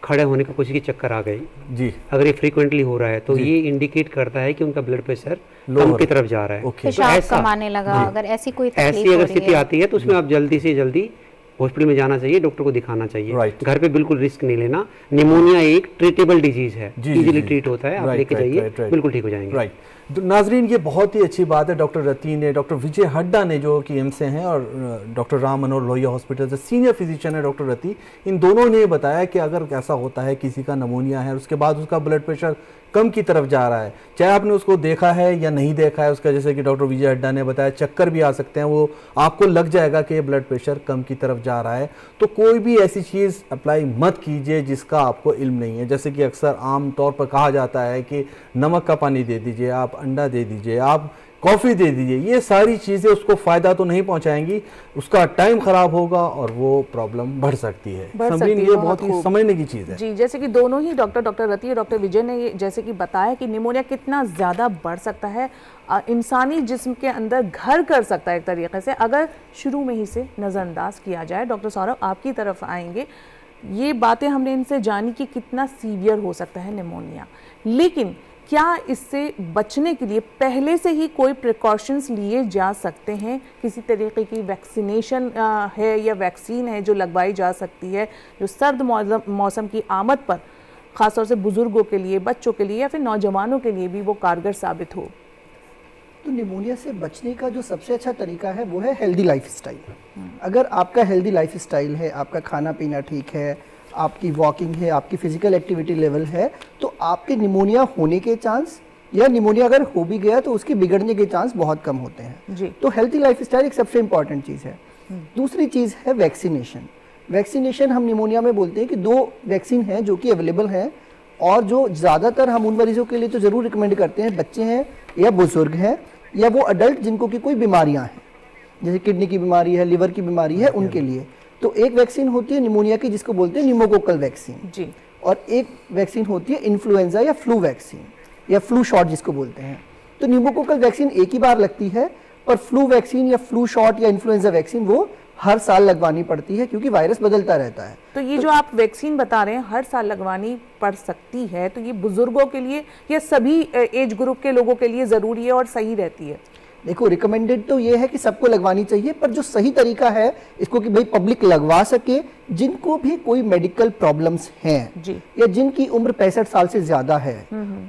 खड़े होने का कोशिश की चक्कर आ गई जी, अगर ये फ्रीक्वेंटली हो रहा है तो ये इंडिकेट करता है कि उनका ब्लड प्रेशर कम की तरफ जा रहा है। तो ऐसा कम आने लगा, अगर ऐसी कोई अगर स्थिति आती है तो उसमें आप जल्दी से जल्दी हॉस्पिटल में जाना चाहिए, डॉक्टर को दिखाना चाहिए। घर पे बिल्कुल रिस्क नहीं लेना। निमोनिया एक ट्रीटेबल डिजीज है, इजीली ट्रीट होता है, आप लेके जाइए, बिल्कुल ठीक हो जाएंगे। नाजरीन, ये बहुत ही अच्छी बात है। डॉक्टर रति ने, डॉक्टर विजय हड्डा ने जो कि एम्स से हैं, और डॉक्टर राम मनोहर लोहिया हॉस्पिटल से सीनियर फिजिशियन है डॉक्टर रति, इन दोनों ने बताया कि अगर ऐसा होता है किसी का निमोनिया है, उसके बाद उसका ब्लड प्रेशर कम की तरफ जा रहा है, चाहे आपने उसको देखा है या नहीं देखा है, उसका जैसे कि डॉक्टर विजय हड्डा ने बताया चक्कर भी आ सकते हैं, वो आपको लग जाएगा कि ये ब्लड प्रेशर कम की तरफ जा रहा है, तो कोई भी ऐसी चीज़ अप्लाई मत कीजिए जिसका आपको इल्म नहीं है। जैसे कि अक्सर आम तौर पर कहा जाता है कि नमक का पानी दे दीजिए, आप अंडा दे दीजिए, आप कॉफ़ी दे दीजिए, ये सारी चीज़ें उसको फ़ायदा तो नहीं पहुंचाएंगी, उसका टाइम ख़राब होगा और वो प्रॉब्लम बढ़ सकती है। ये बहुत ही समझने की चीज़ है जी। जैसे कि दोनों ही डॉक्टर रति और डॉक्टर विजय ने ये जैसे कि बताया कि निमोनिया कितना ज़्यादा बढ़ सकता है, इंसानी जिस्म के अंदर घर कर सकता है एक तरीके से, अगर शुरू में ही से नज़रअंदाज किया जाए। डॉक्टर सौरभ, आपकी तरफ आएंगे। ये बातें हमने इनसे जानी कि कितना सीवियर हो सकता है निमोनिया, लेकिन क्या इससे बचने के लिए पहले से ही कोई प्रिकॉशंस लिए जा सकते हैं? किसी तरीके की वैक्सीनेशन है या वैक्सीन है जो लगवाई जा सकती है, जो सर्द मौसम की आमद पर ख़ासतौर से बुज़ुर्गों के लिए, बच्चों के लिए या फिर नौजवानों के लिए भी वो कारगर साबित हो? तो निमोनिया से बचने का जो सबसे अच्छा तरीका है वो है हेल्दी लाइफस्टाइल। अगर आपका हेल्दी लाइफस्टाइल है, आपका खाना पीना ठीक है, आपकी वॉकिंग है, आपकी फिजिकल एक्टिविटी लेवल है, तो आपके निमोनिया होने के चांस या निमोनिया अगर हो भी गया तो उसके बिगड़ने के चांस बहुत कम होते हैं जी। तो हेल्दी लाइफस्टाइल एक सबसे इंपॉर्टेंट चीज़ है। दूसरी चीज़ है वैक्सीनेशन। वैक्सीनेशन हम निमोनिया में बोलते हैं कि 2 वैक्सीन हैं जो कि अवेलेबल हैं, और जो ज़्यादातर हम उन मरीजों के लिए तो ज़रूर रिकमेंड करते हैं, बच्चे हैं या बुजुर्ग हैं या वो अडल्ट जिनको की कोई बीमारियां हैं, जैसे किडनी की बीमारी है, लिवर की बीमारी है, उनके लिए। तो एक वैक्सीन होती है निमोनिया की जिसको बोलते हैं निमोकोकल वैक्सीन जी, और एक वैक्सीन होती है इन्फ्लुएंजा या फ्लू वैक्सीन या फ्लू शॉट जिसको बोलते हैं। तो निमोकोकल वैक्सीन एक ही बार लगती है, पर फ्लू वैक्सीन या फ्लू शॉट या इन्फ्लुएंजा वैक्सीन वो हर साल लगवानी पड़ती है क्योंकि वायरस बदलता रहता है। तो ये जो आप वैक्सीन बता रहे हैं हर साल लगवानी पड़ सकती है, तो ये बुजुर्गों के लिए या सभी एज ग्रुप के लोगों के लिए ज़रूरी है और सही रहती है? देखो, रिकमेंडेड तो ये है कि सबको लगवानी चाहिए, पर जो सही तरीका है इसको कि भाई पब्लिक लगवा सके, जिनको भी कोई मेडिकल प्रॉब्लम्स हैं जी, या जिनकी उम्र 65 साल से ज्यादा है,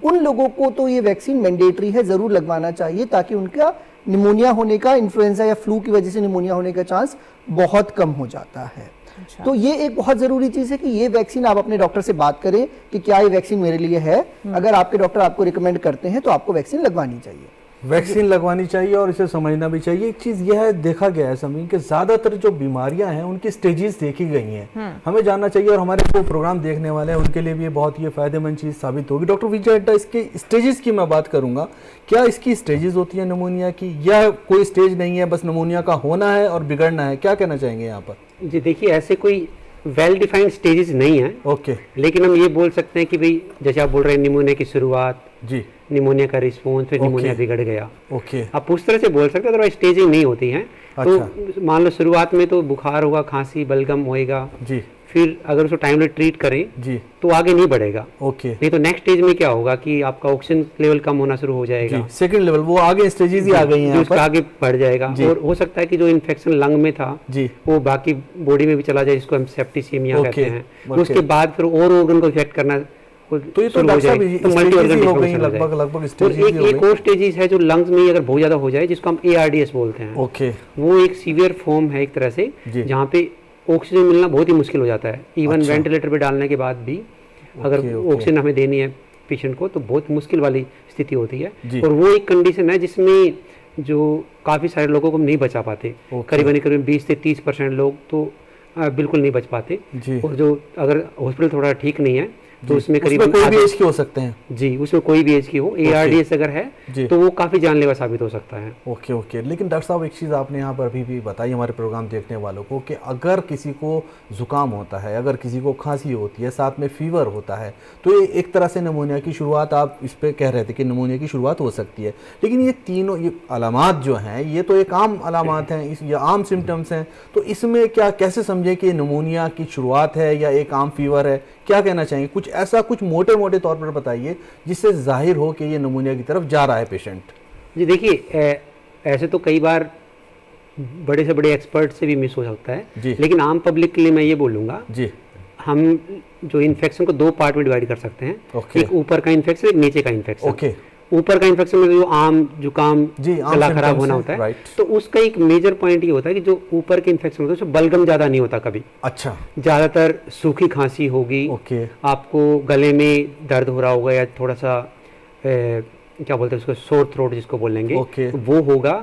उन लोगों को तो ये वैक्सीन मैंडेटरी है, जरूर लगवाना चाहिए, ताकि उनका निमोनिया होने का, इन्फ्लुएंजा या फ्लू की वजह से निमोनिया होने का चांस बहुत कम हो जाता है। अच्छा। तो ये एक बहुत जरूरी चीज है कि ये वैक्सीन आप अपने डॉक्टर से बात करें कि क्या ये वैक्सीन मेरे लिए है। अगर आपके डॉक्टर आपको रिकमेंड करते हैं तो आपको वैक्सीन लगवानी चाहिए। वैक्सीन लगवानी चाहिए और इसे समझना भी चाहिए। एक चीज़ यह है, देखा गया है समीन कि ज़्यादातर जो बीमारियां हैं उनकी स्टेजेस देखी गई हैं, हमें जानना चाहिए, और हमारे को प्रोग्राम देखने वाले हैं उनके लिए भी ये बहुत ही फ़ायदेमंद चीज़ साबित होगी। डॉक्टर विजय अड्डा, इसके स्टेजेस की मैं बात करूंगा, क्या इसकी स्टेजेस होती है निमोनिया की, या कोई स्टेज नहीं है, बस निमोनिया का होना है और बिगड़ना है? क्या कहना चाहेंगे यहाँ पर? जी देखिए, ऐसे कोई वेल डिफाइंड स्टेजेस नहीं है। ओके। लेकिन हम ये बोल सकते हैं कि भाई जैसे आप बोल रहे हैं निमोनिया की शुरुआत जी, निमोनिया का रिस्पॉन्स, फिर निमोनिया बिगड़ गया। ओके। आप उस तरह से बोल सकते हैं, अदरवाइज स्टेजिंग नहीं होती है। अच्छा। तो मान लो शुरुआत में तो बुखार होगा, खांसी, बलगम होएगा जी, फिर अगर उसको टाइमली ट्रीट करें जी तो आगे नहीं बढ़ेगा। ओके। नहीं तो नेक्स्ट स्टेज में क्या होगा कि आपका ऑक्सीजन लेवल कम होना शुरू हो जाएगा। सेकंड लेवल, वो आगे स्टेजेस ही आ गई हैं, उसका आगे बढ़ जाएगा। और हो सकता है कि जो इन्फेक्शन लंग में था जी वो बाकी बॉडी में भी चला जाए, जिसको हम सेप्टिसीमिया कहते हैं। उसके बाद फिर और ऑर्गन को इफेक्ट करना, तो ये तो मल्टी ऑर्गन हो गई लगभग स्टेजेस। एक और स्टेजेस है जो लंग्स में अगर बहुत ज्यादा हो जाए, जिसको हम ARDS बोलते हैं। ओके। वो एक सीवियर फॉर्म है एक तरह से, जहाँ पे ऑक्सीजन मिलना बहुत ही मुश्किल हो जाता है। इवन वेंटिलेटर पे डालने के बाद भी अगर ऑक्सीजन हमें देनी है पेशेंट को तो बहुत मुश्किल वाली स्थिति होती है। और वो एक कंडीशन है जिसमें जो काफ़ी सारे लोगों को हम नहीं बचा पाते। करीबन 20 से 30% लोग तो बिल्कुल नहीं बच पाते। और जो अगर हॉस्पिटल थोड़ा ठीक नहीं है तो उसमें करीबन कोई भी एज के हो सकते हैं जी, उसमें कोई भी एज की हो। ARDS अगर है तो वो काफ़ी जानलेवा साबित हो सकता है। Okay okay. लेकिन डॉक्टर साहब, एक चीज़ आपने यहाँ पर अभी भी बताई हमारे प्रोग्राम देखने वालों को कि अगर किसी को जुकाम होता है, अगर किसी को खांसी होती है, साथ में फीवर होता है, तो ये एक तरह से निमोनिया की शुरुआत, आप इस पर कह रहे थे कि निमोनिया की शुरुआत हो सकती है। लेकिन ये तीनों ये अलामात जो हैं ये तो एक आम अलामात हैं, ये आम सिम्टम्स हैं, तो इसमें क्या कैसे समझें कि निमोनिया की शुरुआत है या एक आम फीवर है? क्या कहना चाहेंगे? कुछ ऐसा कुछ मोटे मोटे तौर पर बताइए जिससे जाहिर हो कि ये निमोनिया की तरफ जा रहा है पेशेंट। जी देखिए, ऐसे तो कई बार बड़े से बड़े एक्सपर्ट से भी मिस हो सकता है, लेकिन आम पब्लिक के लिए मैं ये बोलूँगा जी, हम जो इन्फेक्शन को 2 पार्ट में डिवाइड कर सकते हैं। एक ऊपर का इन्फेक्शन, एक नीचे का इन्फेक्शन। ऊपर का इन्फेक्शन में जो आम जुकाम, गला खराब होना होता है, तो उसका एक मेजर पॉइंट ये होता है कि जो ऊपर के इन्फेक्शन होता है उसमें बलगम ज्यादा नहीं होता कभी। अच्छा। ज्यादातर सूखी खांसी होगी, आपको गले में दर्द हो रहा होगा या थोड़ा सा क्या बोलते हैं उसको, सोर थ्रोट जिसको बोलेंगे, वो होगा।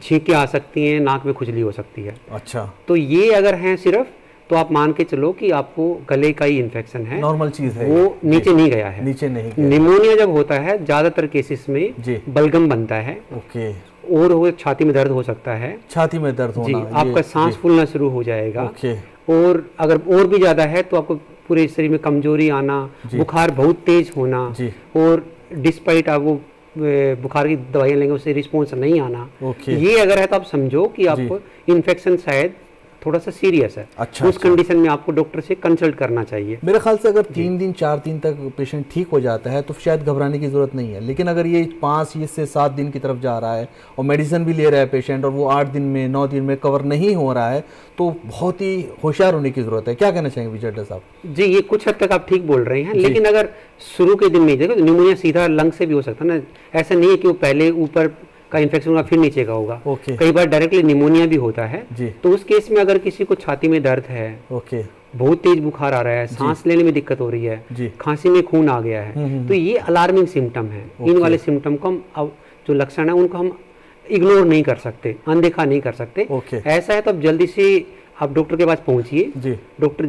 छींकें आ सकती हैं, नाक में खुजली हो सकती है। अच्छा। तो ये अगर हैं सिर्फ, तो आप मान के चलो कि आपको गले का ही इन्फेक्शन है, नॉर्मल चीज है, वो नीचे नहीं गया है। नीचे नहीं गया। निमोनिया जब होता है ज्यादातर केसेस में बलगम बनता है। ओके। और वो छाती में दर्द हो सकता है, छाती में दर्द होना, आपका सांस फूलना शुरू हो जाएगा। ओके। और अगर और भी ज्यादा है तो आपको पूरे शरीर में कमजोरी आना, बुखार बहुत तेज होना, और डिस्पाइट आप वो बुखार की दवाइयाँ लेंगे उससे रिस्पॉन्स नहीं आना। ये अगर है तो आप समझो कि आपको इन्फेक्शन शायद थोड़ा सा सीरियस है। अच्छा, उस कंडीशन में आपको डॉक्टर से कंसल्ट करना चाहिए। मेरे ख्याल से अगर 3 दिन 4 दिन तक पेशेंट ठीक हो जाता है तो शायद घबराने की ज़रूरत नहीं है, लेकिन अगर ये 5 से 7 दिन की तरफ जा रहा है और मेडिसिन भी ले रहा है पेशेंट और वो 8 दिन में 9 दिन में कवर नहीं हो रहा है तो बहुत ही होशियार होने की ज़रूरत है। क्या कहना चाहेंगे विजय डॉक्टर साहब? जी, ये कुछ हद तक आप ठीक बोल रहे हैं, लेकिन अगर शुरू के दिन में देखो निमोनिया सीधा लंग से भी हो सकता है ना, ऐसा नहीं है कि वो पहले ऊपर का इन्फेक्शन होगा फिर नीचे का होगा। कई बार डायरेक्टली निमोनिया भी होता है जी। तो उस केस में अगर किसी को छाती में दर्द है, बहुत तेज बुखार आ रहा है, सांस लेने में दिक्कत हो रही है, खांसी में खून आ गया है, तो ये अलार्मिंग सिम्टम है। इन वाले सिम्टम को हम जो लक्षण है उनको हम इग्नोर नहीं कर सकते, अनदेखा नहीं कर सकते। ऐसा है तो आप जल्दी से आप डॉक्टर के पास पहुंचिए, डॉक्टर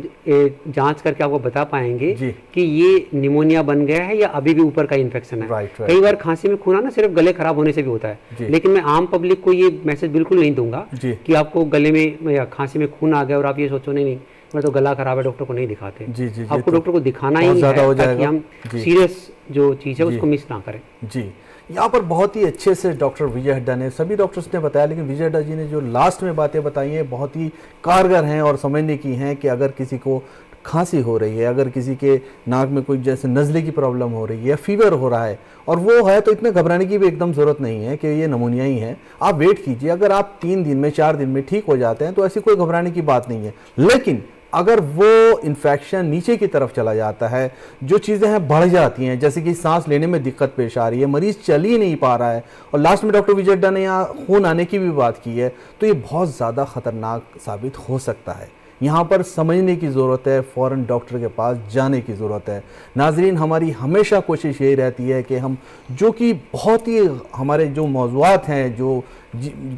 जांच करके आपको बता पाएंगे कि ये निमोनिया बन गया है या अभी भी ऊपर का इन्फेक्शन है। कई बार खांसी में खून आना सिर्फ गले खराब होने से भी होता है, लेकिन मैं आम पब्लिक को ये मैसेज बिल्कुल नहीं दूंगा कि आपको गले में या खांसी में खून आ गया और आप ये सोचो नहीं मैं तो गला खराब है, डॉक्टर को नहीं दिखाते। आपको डॉक्टर को दिखाना ही है ताकि हम सीरियस जो चीज़ है उसको मिस ना करें। जी, यहाँ पर बहुत ही अच्छे से डॉक्टर विजय हड्डा ने, सभी डॉक्टर्स ने बताया, लेकिन विजय हड्डा जी ने जो लास्ट में बातें बताई हैं बहुत ही कारगर हैं और समझने की हैं कि अगर किसी को खांसी हो रही है, अगर किसी के नाक में कोई जैसे नज़ले की प्रॉब्लम हो रही है, फीवर हो रहा है और वो है, तो इतने घबराने की भी एकदम ज़रूरत नहीं है कि ये नमूनिया ही है। आप वेट कीजिए, अगर आप 3 दिन में 4 दिन में ठीक हो जाते हैं तो ऐसी कोई घबराने की बात नहीं है। लेकिन अगर वो इन्फेक्शन नीचे की तरफ चला जाता है, जो चीज़ें हैं बढ़ जाती हैं, जैसे कि सांस लेने में दिक्कत पेश आ रही है, मरीज चल ही नहीं पा रहा है और लास्ट में डॉक्टर विजय हड्डा ने यहाँ खून आने की भी बात की है, तो ये बहुत ज़्यादा ख़तरनाक साबित हो सकता है। यहाँ पर समझने की ज़रूरत है, फ़ौरन डॉक्टर के पास जाने की ज़रूरत है। नाजरीन, हमारी हमेशा कोशिश यही रहती है कि हम जो कि बहुत ही हमारे जो मौज़ूआत हैं, जो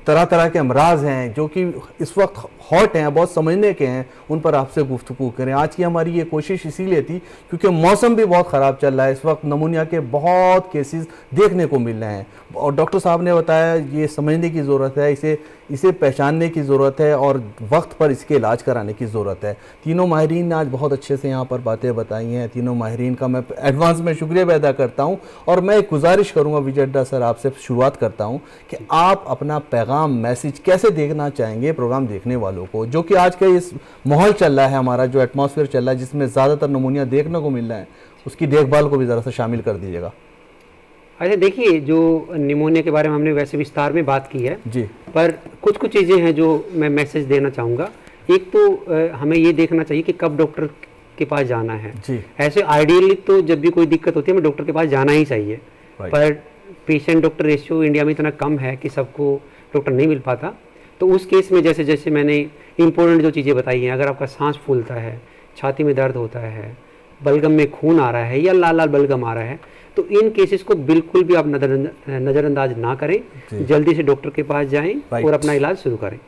तरह तरह के अमराज हैं जो कि इस वक्त हॉट हैं, बहुत समझने के हैं, उन पर आपसे गुफ्तगू करें। आज की हमारी ये कोशिश इसीलिए थी क्योंकि मौसम भी बहुत ख़राब चल रहा है, इस वक्त नमूनिया के बहुत केसेस देखने को मिल रहे हैं और डॉक्टर साहब ने बताया ये समझने की ज़रूरत है, इसे पहचानने की ज़रूरत है और वक्त पर इसके इलाज कराने की ज़रूरत है। तीनों माहिरीन ने आज बहुत अच्छे से यहाँ पर बातें बताई हैं। तीनों माहिरीन का मैं एडवांस में शुक्रिया भी अदा करता हूँ और मैं एक गुजारिश करूँगा विजय हड्डा सर, आपसे शुरुआत करता हूँ कि आप अपना पैगाम, मैसेज कैसे देखना चाहेंगे प्रोग्राम देखने वालों को, जो कि आज का इस माहौल चल रहा है, हमारा जो एटमॉस्फेयर चल रहा है जिसमें ज़्यादातर नमूनिया देखने को मिल रहा है, उसकी देखभाल को भी ज़रा सा शामिल कर दीजिएगा। अच्छा, देखिए, जो निमोनिया के बारे में हमने वैसे विस्तार में बात की है जी, पर कुछ चीज़ें हैं जो मैं मैसेज देना चाहूँगा। एक तो हमें ये देखना चाहिए कि कब डॉक्टर के पास जाना है जी। ऐसे आइडियली तो जब भी कोई दिक्कत होती है हमें डॉक्टर के पास जाना ही चाहिए, पर पेशेंट डॉक्टर रेशियो इंडिया में इतना कम है कि सबको डॉक्टर नहीं मिल पाता। तो उस केस में जैसे जैसे मैंने इम्पोर्टेंट जो चीज़ें बताई हैं, अगर आपका सांस फूलता है, छाती में दर्द होता है, बलगम में खून आ रहा है या लाल लाल बलगम आ रहा है, तो इन केसेस को बिल्कुल भी आप नज़रअंदाज ना करें, जल्दी से डॉक्टर के पास जाएं और अपना इलाज शुरू करें।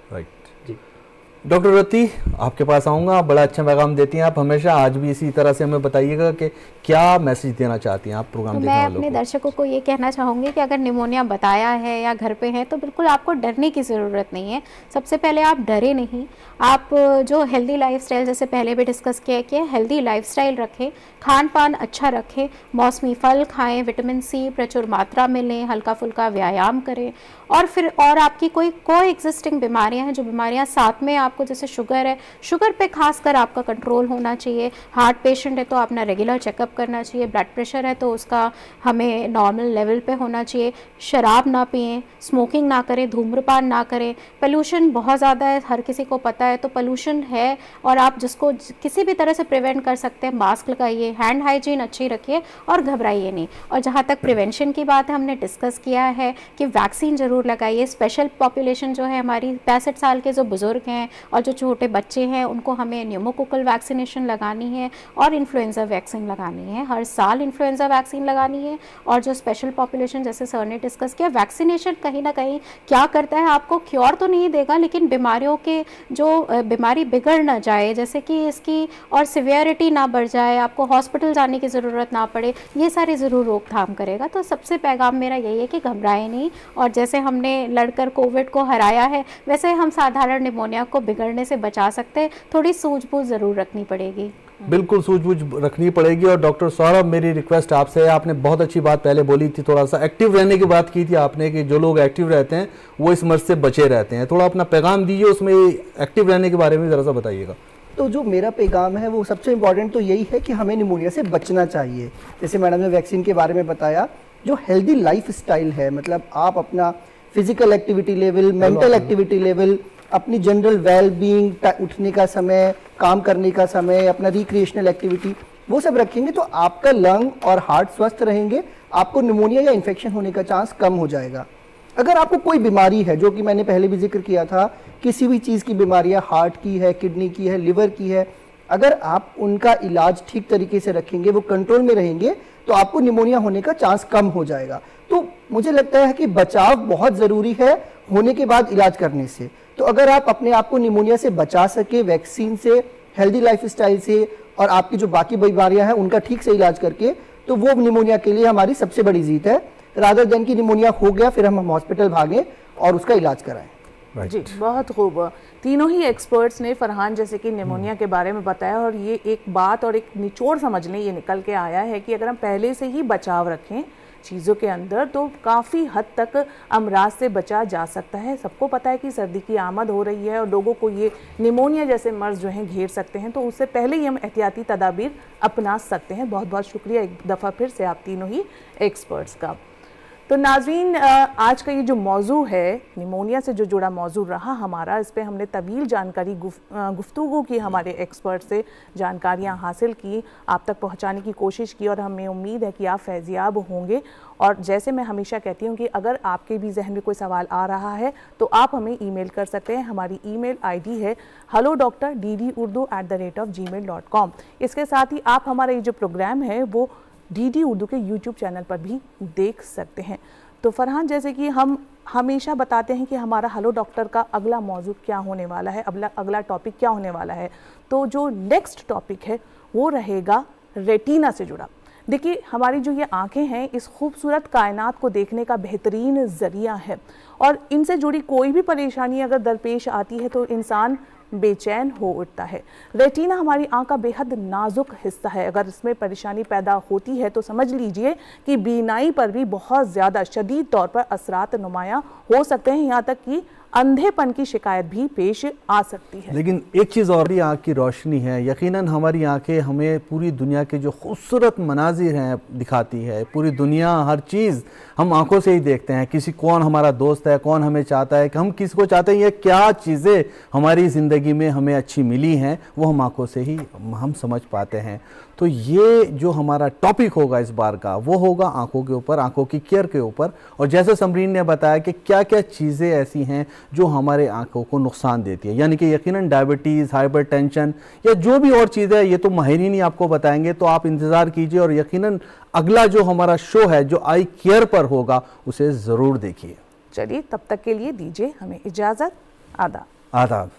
डॉक्टर रति, आपके पास आऊँगा, बड़ा अच्छा पैगाम देती हैं आप हमेशा, आज भी इसी तरह से हमें बताइएगा कि क्या मैसेज देना चाहती हैं आप प्रोग्राम देखने वालों को। मैं अपने दर्शकों को ये कहना चाहूँगी कि अगर निमोनिया बताया है या घर पे है तो बिल्कुल आपको डरने की ज़रूरत नहीं है। सबसे पहले आप डरे नहीं, आप जो हेल्दी लाइफस्टाइल, जैसे पहले भी डिस्कस किया कि हेल्दी लाइफस्टाइल रखें, खान पान अच्छा रखें, मौसमी फल खाएं, विटामिन सी प्रचुर मात्रा में लें, हल्का फुल्का व्यायाम करें और आपकी कोई एग्जिस्टिंग बीमारियां हैं, जो बीमारियां साथ में आपको, जैसे शुगर है, शुगर पे खासकर आपका कंट्रोल होना चाहिए। हार्ट पेशेंट है तो अपना रेगुलर चेकअप करना चाहिए, ब्लड प्रेशर है तो उसका हमें नॉर्मल लेवल पे होना चाहिए। शराब ना पिएं, स्मोकिंग ना करें, धूम्रपान ना करें। पोल्यूशन बहुत ज़्यादा है, हर किसी को पता है, तो पोल्यूशन है और आप जिसको किसी भी तरह से प्रिवेंट कर सकते हैं, मास्क लगाइए, हैंड हाइजीन अच्छी रखिए और घबराइए नहीं। और जहाँ तक प्रिवेंशन की बात है, हमने डिस्कस किया है कि वैक्सीन ज़रूर लगाइए। स्पेशल पॉपुलेशन जो है हमारी 65 साल के जो बुज़ुर्ग हैं और जो छोटे बच्चे हैं, उनको हमें न्यूमोकोकल वैक्सीनेशन लगानी है और इन्फ्लुएंजा वैक्सीन लगानी है, हर साल इन्फ्लुएंजा वैक्सीन लगानी है। और जो स्पेशल पॉपुलेशन, जैसे सर ने डिस्कस किया, वैक्सीनेशन कहीं ना कहीं क्या करता है, आपको क्योर तो नहीं देगा, लेकिन बीमारियों के जो बीमारी बिगड़ ना जाए, जैसे कि इसकी और सिवियरिटी ना बढ़ जाए, आपको हॉस्पिटल जाने की ज़रूरत ना पड़े, ये सारी ज़रूर रोकथाम करेगा। तो सबसे पैगाम मेरा यही है कि घबराएं नहीं, और जैसे हमने लड़कर कोविड को हराया है, वैसे हम साधारण निमोनिया को बिगड़ने से बचा सकते हैं। थोड़ी सूझबूझ ज़रूर रखनी पड़ेगी। बिल्कुल सूझबूझ रखनी पड़ेगी। और डॉक्टर सौरभ, मेरी रिक्वेस्ट आपसे है, आपने बहुत अच्छी बात पहले बोली थी, थोड़ा सा एक्टिव रहने की बात की थी आपने कि जो लोग एक्टिव रहते हैं वो इस मर्ज से बचे रहते हैं। थोड़ा अपना पैगाम दीजिए, उसमें एक्टिव रहने के बारे में ज़रा सा बताइएगा। तो जो मेरा पैगाम है वो सबसे इम्पोर्टेंट तो यही है कि हमें निमोनिया से बचना चाहिए। जैसे मैडम ने वैक्सीन के बारे में बताया, जो हेल्दी लाइफ स्टाइल है, मतलब आप अपना physical activity level, mental activity level, अपनी जनरल वेल बीइंग, उठने का समय, काम करने का समय, अपना रिक्रिएशनल एक्टिविटी, वो सब रखेंगे तो आपका लंग और हार्ट स्वस्थ रहेंगे, आपको निमोनिया या इन्फेक्शन होने का चांस कम हो जाएगा। अगर आपको कोई बीमारी है, जो कि मैंने पहले भी जिक्र किया था, किसी भी चीज़ की बीमारी है, हार्ट की है, किडनी की है, लिवर की है, अगर आप उनका इलाज ठीक तरीके से रखेंगे, वो कंट्रोल में रहेंगे, तो आपको निमोनिया होने का चांस कम हो जाएगा। तो मुझे लगता है कि बचाव बहुत ज़रूरी है होने के बाद इलाज करने से। तो अगर आप अपने आप को निमोनिया से बचा सके वैक्सीन से, हेल्दी लाइफस्टाइल से, और आपकी जो बाकी बीमारियां हैं उनका ठीक से इलाज करके, तो वो निमोनिया के लिए हमारी सबसे बड़ी जीत है, रादर देन की निमोनिया हो गया फिर हम हॉस्पिटल भागें और उसका इलाज कराएं। जी, बहुत खूब। तीनों ही एक्सपर्ट्स ने फरहान जैसे कि निमोनिया के बारे में बताया, और ये एक बात और एक निचोड़ समझ लें ये निकल के आया है कि अगर हम पहले से ही बचाव रखें चीज़ों के अंदर तो काफ़ी हद तक अमराज से बचा जा सकता है। सबको पता है कि सर्दी की आमद हो रही है और लोगों को ये निमोनिया जैसे मर्ज जो हैं घेर सकते हैं, तो उससे पहले ही हम एहतियाती तदाबीर अपना सकते हैं। बहुत बहुत शुक्रिया एक दफ़ा फिर से आप तीनों ही एक्सपर्ट्स का। तो नाज़रीन, आज का ये जो मौजू है निमोनिया से जो जुड़ा मौजू रहा हमारा, इस पे हमने तवील जानकारी गुफ्तगू की, हमारे एक्सपर्ट से जानकारियाँ हासिल की, आप तक पहुँचाने की कोशिश की, और हमें उम्मीद है कि आप फैज़याब होंगे। और जैसे मैं हमेशा कहती हूँ कि अगर आपके भी जहन में कोई सवाल आ रहा है तो आप हमें ईमेल कर सकते हैं। हमारी ईमेल आईडी है hello.ddurdu@gmail.com। इसके साथ ही आप हमारा ये जो प्रोग्राम है वो DD उर्दू के YouTube चैनल पर भी देख सकते हैं। तो फरहान, जैसे कि हम हमेशा बताते हैं कि हमारा हेलो डॉक्टर का अगला मौजू क्या होने वाला है, अगला टॉपिक क्या होने वाला है, तो जो नेक्स्ट टॉपिक है वो रहेगा रेटिना से जुड़ा। देखिए, हमारी जो ये आंखें हैं इस खूबसूरत कायनात को देखने का बेहतरीन ज़रिया है, और इनसे जुड़ी कोई भी परेशानी अगर दरपेश आती है तो इंसान बेचैन हो उठता है। रेटिना हमारी आंख का बेहद नाजुक हिस्सा है, अगर इसमें परेशानी पैदा होती है तो समझ लीजिए कि बीनाई पर भी बहुत ज़्यादा शदीद तौर पर असरात नुमायां हो सकते हैं, यहाँ तक कि अंधेपन की शिकायत भी पेश आ सकती है। लेकिन एक चीज़ और, आँख की रोशनी है। यकीनन हमारी आंखें हमें पूरी दुनिया के जो खूबसूरत मनाजिर हैं दिखाती है। पूरी दुनिया, हर चीज़ हम आंखों से ही देखते हैं। किसी कौन हमारा दोस्त है, कौन हमें चाहता है, कि हम किसी को चाहते हैं, ये क्या चीज़ें हमारी ज़िंदगी में हमें अच्छी मिली हैं, वो हम आंखों से ही हम समझ पाते हैं। तो ये जो हमारा टॉपिक होगा इस बार का, वो होगा आंखों के ऊपर, आंखों की केयर के ऊपर। और जैसे समरीन ने बताया कि क्या क्या चीज़ें ऐसी हैं जो हमारे आंखों को नुकसान देती है, यानी कि यकीनन डायबिटीज़, हाइपरटेंशन या जो भी और चीज़ें हैं, ये तो माहिरीन ही आपको बताएंगे। तो आप इंतज़ार कीजिए और यकीनन अगला जो हमारा शो है जो आई केयर पर होगा उसे ज़रूर देखिए। चलिए, तब तक के लिए दीजिए हमें इजाज़त। आदाब। आदाब।